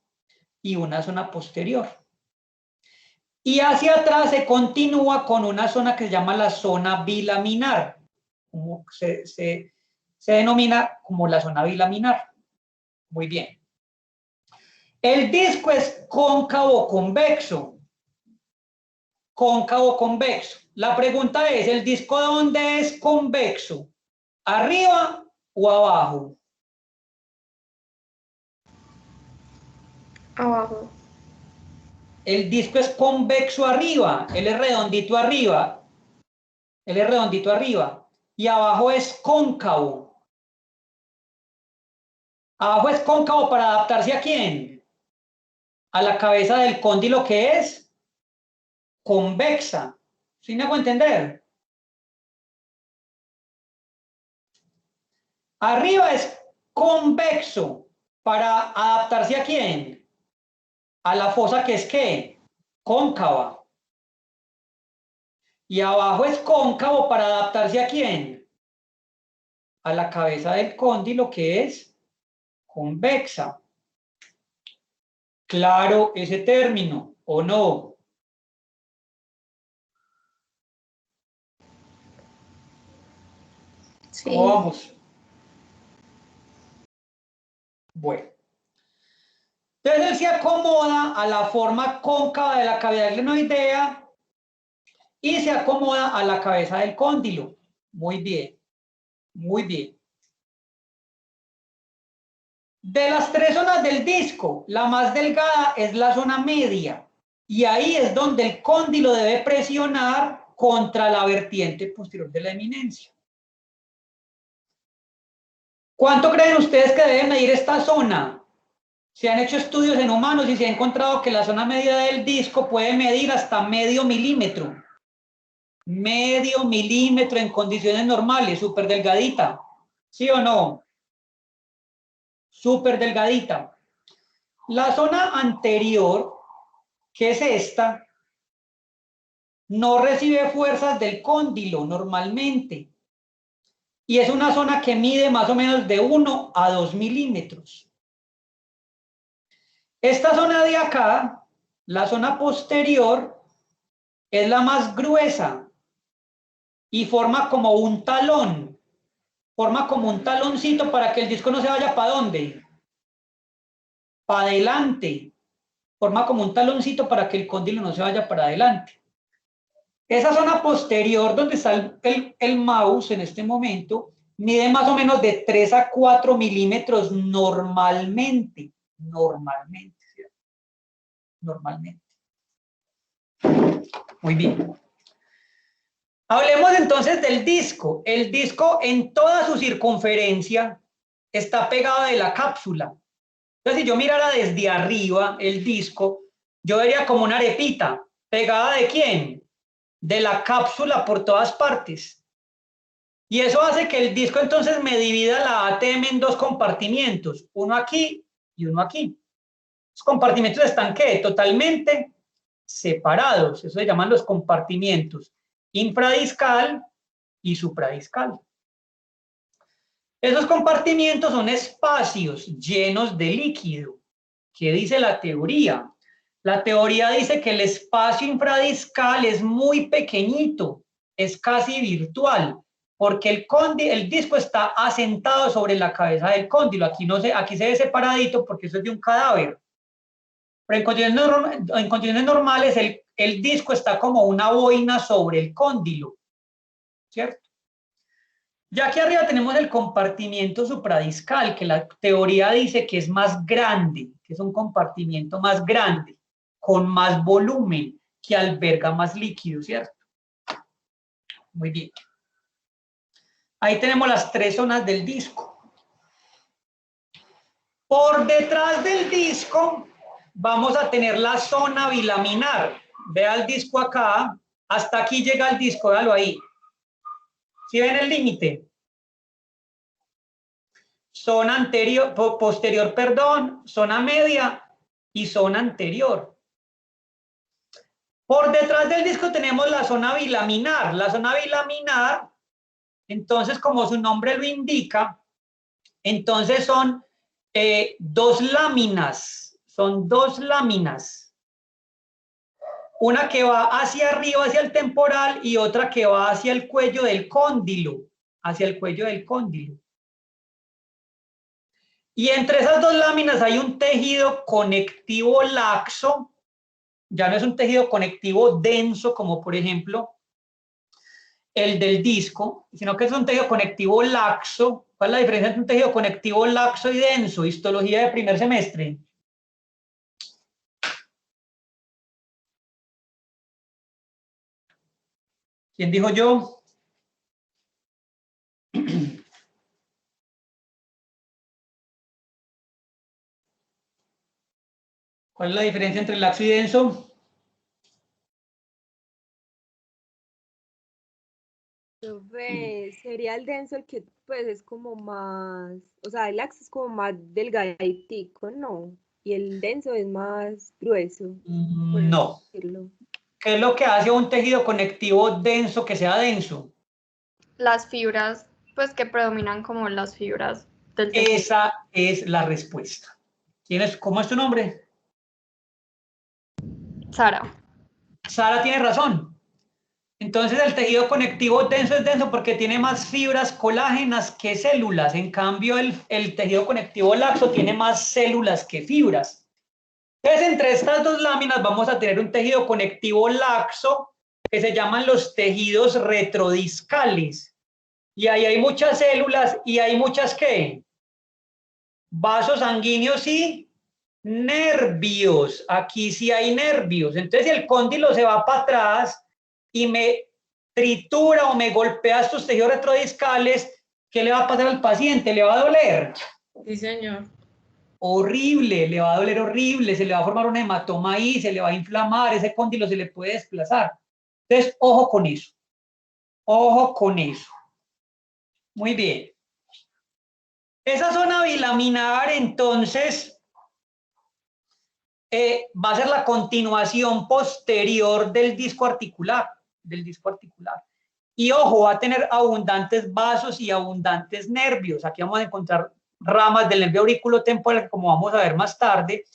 y una zona posterior. Y hacia atrás se continúa con una zona que se llama la zona bilaminar. Como se denomina como la zona bilaminar. Muy bien. El disco es cóncavo convexo. Cóncavo convexo. La pregunta es, ¿el disco dónde es convexo? ¿Arriba o abajo? Abajo. El disco es convexo arriba, él es redondito arriba. Él es redondito arriba. Y abajo es cóncavo. Abajo es cóncavo para adaptarse ¿a quién? A la cabeza del cóndilo que es convexa. ¿Sí me hago entender? Arriba es convexo para adaptarse ¿a quién? A la fosa que es ¿qué? Cóncava. Y abajo es cóncavo para adaptarse ¿a quién? A la cabeza del cóndilo que es convexa. Claro ese término, ¿o no? Sí. ¿Cómo vamos? Bueno. Entonces él se acomoda a la forma cóncava de la cavidad glenoidea y se acomoda a la cabeza del cóndilo. Muy bien, muy bien. De las tres zonas del disco, la más delgada es la zona media y ahí es donde el cóndilo debe presionar contra la vertiente posterior de la eminencia. ¿Cuánto creen ustedes que debe medir esta zona? Se han hecho estudios en humanos y se ha encontrado que la zona media del disco puede medir hasta medio milímetro. Medio milímetro en condiciones normales, súper delgadita. ¿Sí o no? Súper delgadita. La zona anterior, que es esta, no recibe fuerzas del cóndilo normalmente. Y es una zona que mide más o menos de 1 a 2 milímetros. Esta zona de acá, la zona posterior, es la más gruesa y forma como un talón. Forma como un taloncito para que el disco no se vaya ¿para dónde? Para adelante. Forma como un taloncito para que el cóndilo no se vaya para adelante. Esa zona posterior donde está el mouse en este momento mide más o menos de 3 a 4 milímetros normalmente. Normalmente. ¿Cierto? Normalmente. Muy bien. Hablemos entonces del disco. El disco en toda su circunferencia está pegado de la cápsula. Entonces, si yo mirara desde arriba el disco, yo vería como una arepita. ¿Pegada de quién? De la cápsula por todas partes. Y eso hace que el disco entonces me divida la ATM en dos compartimientos. Uno aquí y uno aquí. Los compartimientos están ¿qué? Totalmente separados. Eso se llaman los compartimientos infradiscal y supradiscal. Esos compartimientos son espacios llenos de líquido. ¿Qué dice la teoría? La teoría dice que el espacio infradiscal es muy pequeñito, es casi virtual, porque el disco está asentado sobre la cabeza del cóndilo. Aquí se ve separadito porque eso es de un cadáver. Pero en condiciones normales el disco está como una boina sobre el cóndilo, ¿cierto? Ya aquí arriba tenemos el compartimiento supradiscal, que la teoría dice que es más grande, que es un compartimiento más grande, con más volumen, que alberga más líquido, ¿cierto? Muy bien. Ahí tenemos las tres zonas del disco. Por detrás del disco vamos a tener la zona bilaminar. Vea el disco acá, hasta aquí llega el disco, véalo ahí. ¿Sí ven el límite? Zona anterior, posterior, perdón, zona media y zona anterior. Por detrás del disco tenemos la zona bilaminar. La zona bilaminar, entonces, como su nombre lo indica, entonces son dos láminas. Son dos láminas. Una que va hacia arriba, hacia el temporal, y otra que va hacia el cuello del cóndilo. Hacia el cuello del cóndilo. Y entre esas dos láminas hay un tejido conectivo laxo, ya no es un tejido conectivo denso como por ejemplo el del disco, sino que es un tejido conectivo laxo. ¿Cuál es la diferencia entre un tejido conectivo laxo y denso? Histología de primer semestre. ¿Quién dijo yo? ¿Cuál es la diferencia entre laxo y denso? Sería el denso el que pues es como más, o sea, el laxo es como más delgaditico, ¿no? Y el denso es más grueso, por No. decirlo. ¿Qué es lo que hace a un tejido conectivo denso que sea denso? Las fibras, pues que predominan como las fibras del tejido. Esa es la respuesta. ¿Cómo es tu nombre? Sara. Sara tiene razón. Entonces el tejido conectivo denso es denso porque tiene más fibras colágenas que células. En cambio, el tejido conectivo laxo tiene más células que fibras. Entonces, entre estas dos láminas vamos a tener un tejido conectivo laxo que se llaman los tejidos retrodiscales. Y ahí hay muchas células y hay muchas, ¿qué? Vasos sanguíneos y nervios. Aquí sí hay nervios. Entonces, si el cóndilo se va para atrás y me tritura o me golpea estos tejidos retrodiscales, ¿qué le va a pasar al paciente? ¿Le va a doler? Sí, señor. Horrible, le va a doler horrible, se le va a formar un hematoma ahí, se le va a inflamar, ese cóndilo se le puede desplazar. Entonces, ojo con eso. Ojo con eso. Muy bien. Esa zona bilaminar, entonces, va a ser la continuación posterior del disco articular. Y ojo, va a tener abundantes vasos y abundantes nervios. Aquí vamos a encontrar ramas del nervio auriculotemporal, como vamos a ver más tarde,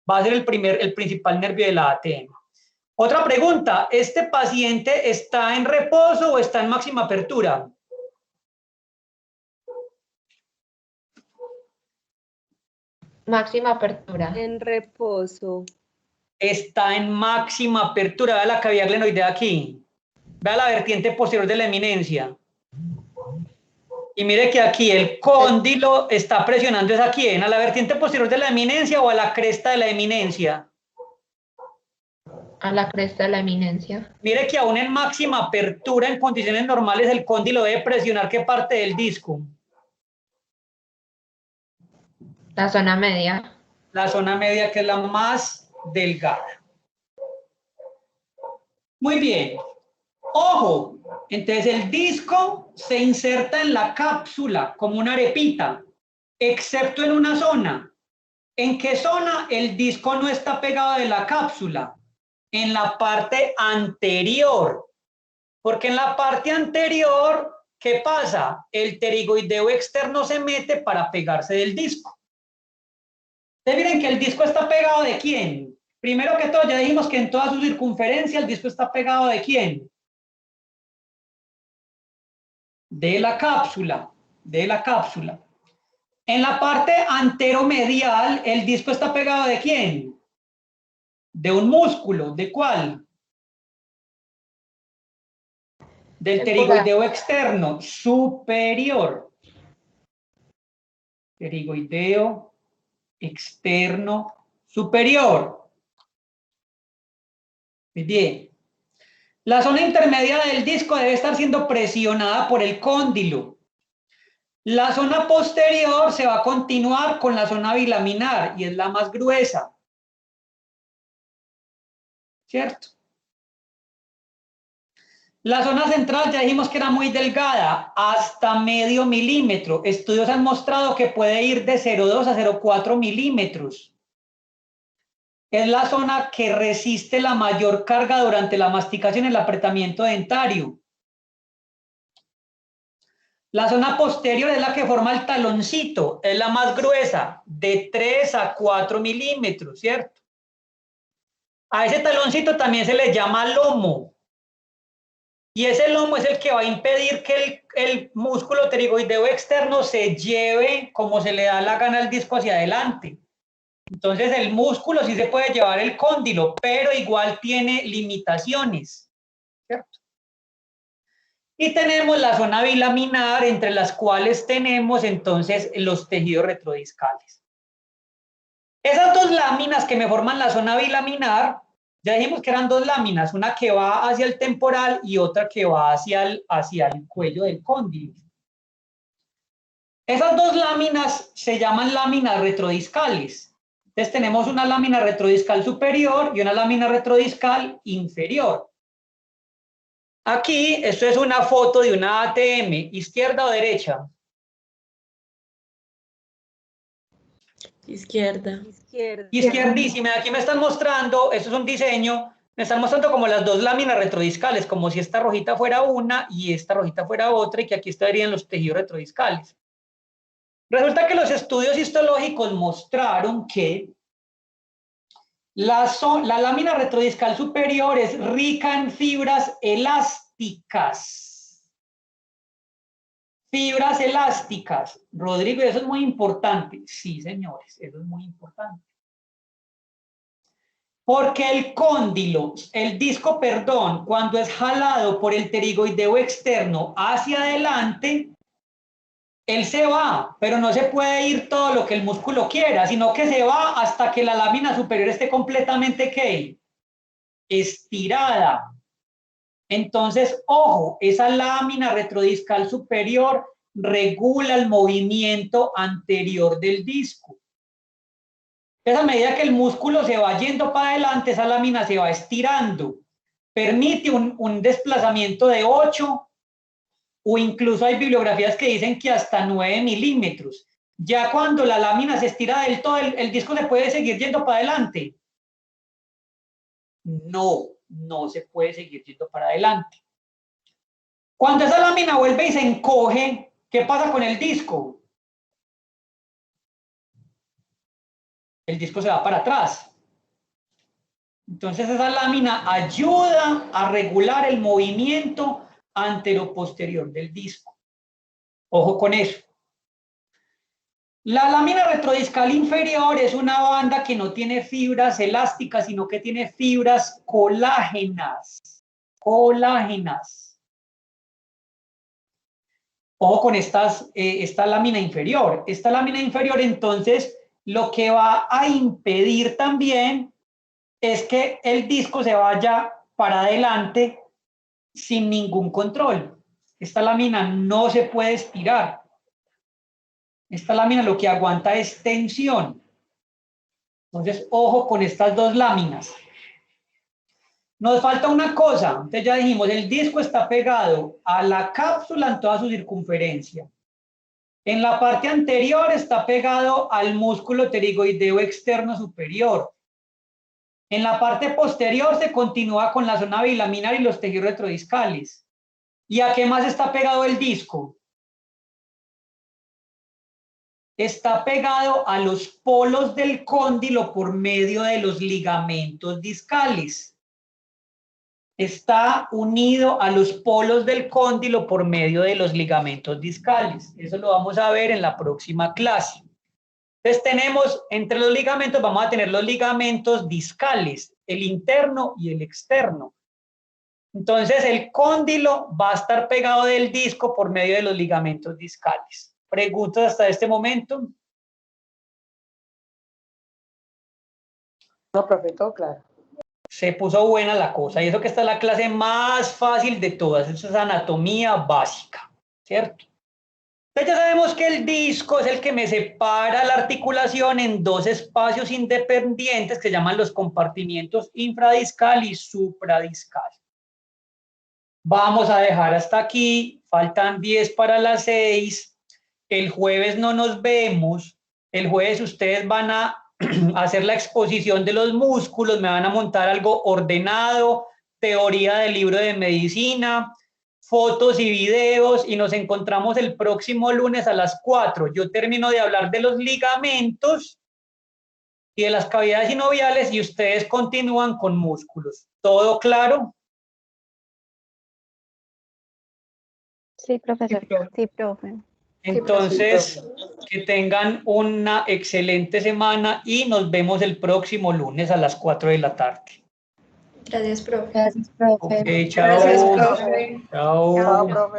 va a ser el principal nervio de la ATM. Otra pregunta, ¿este paciente está en reposo o está en máxima apertura? Máxima apertura. En reposo. Está en máxima apertura. Vea la cavidad glenoidea aquí. Vea la vertiente posterior de la eminencia. Y mire que aquí el cóndilo está presionando ¿a quién? ¿A la vertiente posterior de la eminencia o a la cresta de la eminencia? A la cresta de la eminencia. Mire que aún en máxima apertura, en condiciones normales, el cóndilo debe presionar ¿qué parte del disco? La zona media. La zona media, que es la más delgada. Muy bien. Ojo, entonces el disco se inserta en la cápsula como una arepita, excepto en una zona. ¿En qué zona? El disco no está pegado de la cápsula. En la parte anterior. Porque en la parte anterior, ¿qué pasa? El pterigoideo externo se mete para pegarse del disco. Ustedes miren que el disco está pegado ¿de quién? Primero que todo, ya dijimos que en toda su circunferencia el disco está pegado ¿de quién? De la cápsula. En la parte anteromedial, el disco está pegado ¿de quién? De un músculo. ¿De cuál? Del pterigoideo externo superior. Pterigoideo externo superior. Muy bien. La zona intermedia del disco debe estar siendo presionada por el cóndilo. La zona posterior se va a continuar con la zona bilaminar y es la más gruesa. ¿Cierto? La zona central ya dijimos que era muy delgada, hasta medio milímetro. Estudios han mostrado que puede ir de 0,2 a 0,4 milímetros. Es la zona que resiste la mayor carga durante la masticación y el apretamiento dentario. La zona posterior es la que forma el taloncito, es la más gruesa, de 3 a 4 milímetros, ¿cierto? A ese taloncito también se le llama lomo. Y ese lomo es el que va a impedir que el músculo pterigoideo externo se lleve como se le da la gana al disco hacia adelante. Entonces el músculo sí se puede llevar el cóndilo, pero igual tiene limitaciones, ¿cierto? Y tenemos la zona bilaminar, entre las cuales tenemos entonces los tejidos retrodiscales. Esas dos láminas que me forman la zona bilaminar Ya dijimos que eran dos láminas, una que va hacia el temporal y otra que va hacia el cuello del cóndilo. Esas dos láminas se llaman láminas retrodiscales. Entonces tenemos una lámina retrodiscal superior y una lámina retrodiscal inferior. Aquí, esto es una foto de una ATM, ¿izquierda o derecha? Izquierda. Izquierdísima. Aquí me están mostrando, esto es un diseño, me están mostrando como las dos láminas retrodiscales, como si esta rojita fuera una y esta rojita fuera otra, y que aquí estarían los tejidos retrodiscales. Resulta que los estudios histológicos mostraron que la lámina retrodiscal superior es rica en fibras elásticas. Fibras elásticas. Rodrigo, eso es muy importante. Sí, señores, eso es muy importante. Porque el cóndilo, el disco, perdón, cuando es jalado por el pterigoideo externo hacia adelante, él se va, pero no se puede ir todo lo que el músculo quiera, sino que se va hasta que la lámina superior esté completamente, ¿qué? Estirada. Entonces, ojo, esa lámina retrodiscal superior regula el movimiento anterior del disco. Entonces, a medida que el músculo se va yendo para adelante, esa lámina se va estirando. Permite un desplazamiento de 8, o incluso hay bibliografías que dicen que hasta 9 milímetros. Ya cuando la lámina se estira del todo, ¿el disco se puede seguir yendo para adelante? No, no se puede seguir yendo para adelante. Cuando esa lámina vuelve y se encoge, ¿qué pasa con el disco? El disco se va para atrás. Entonces esa lámina ayuda a regular el movimiento antero-posterior del disco. Ojo con eso. La lámina retrodiscal inferior es una banda que no tiene fibras elásticas, sino que tiene fibras colágenas. Colágenas. Ojo con esta lámina inferior. Esta lámina inferior, entonces, lo que va a impedir también es que el disco se vaya para adelante sin ningún control. Esta lámina no se puede estirar. Esta lámina lo que aguanta es tensión. Entonces, ojo con estas dos láminas. Nos falta una cosa. Entonces ya dijimos, el disco está pegado a la cápsula en toda su circunferencia. En la parte anterior está pegado al músculo pterigoideo externo superior. En la parte posterior se continúa con la zona bilaminar y los tejidos retrodiscales. ¿Y a qué más está pegado el disco? Está pegado a los polos del cóndilo por medio de los ligamentos discales. Está unido a los polos del cóndilo por medio de los ligamentos discales. Eso lo vamos a ver en la próxima clase. Entonces tenemos, entre los ligamentos vamos a tener los ligamentos discales, el interno y el externo. Entonces el cóndilo va a estar pegado del disco por medio de los ligamentos discales. ¿Preguntas hasta este momento? No, profe, todo claro. Se puso buena la cosa, y eso que esta es la clase más fácil de todas, eso es anatomía básica, ¿cierto? Entonces ya sabemos que el disco es el que me separa la articulación en dos espacios independientes que se llaman los compartimientos infradiscal y supradiscal. Vamos a dejar hasta aquí, faltan 10 para las 6. El jueves no nos vemos, el jueves ustedes van a hacer la exposición de los músculos, me van a montar algo ordenado, teoría del libro de medicina, fotos y videos, y nos encontramos el próximo lunes a las 4. Yo termino de hablar de los ligamentos y de las cavidades sinoviales y ustedes continúan con músculos. ¿Todo claro? Sí, profesor. Sí, profe. Entonces, que tengan una excelente semana y nos vemos el próximo lunes a las 4 de la tarde. Gracias, profe. Gracias, profe. Ok, chao. Gracias, profe. Chao. Chao, profe.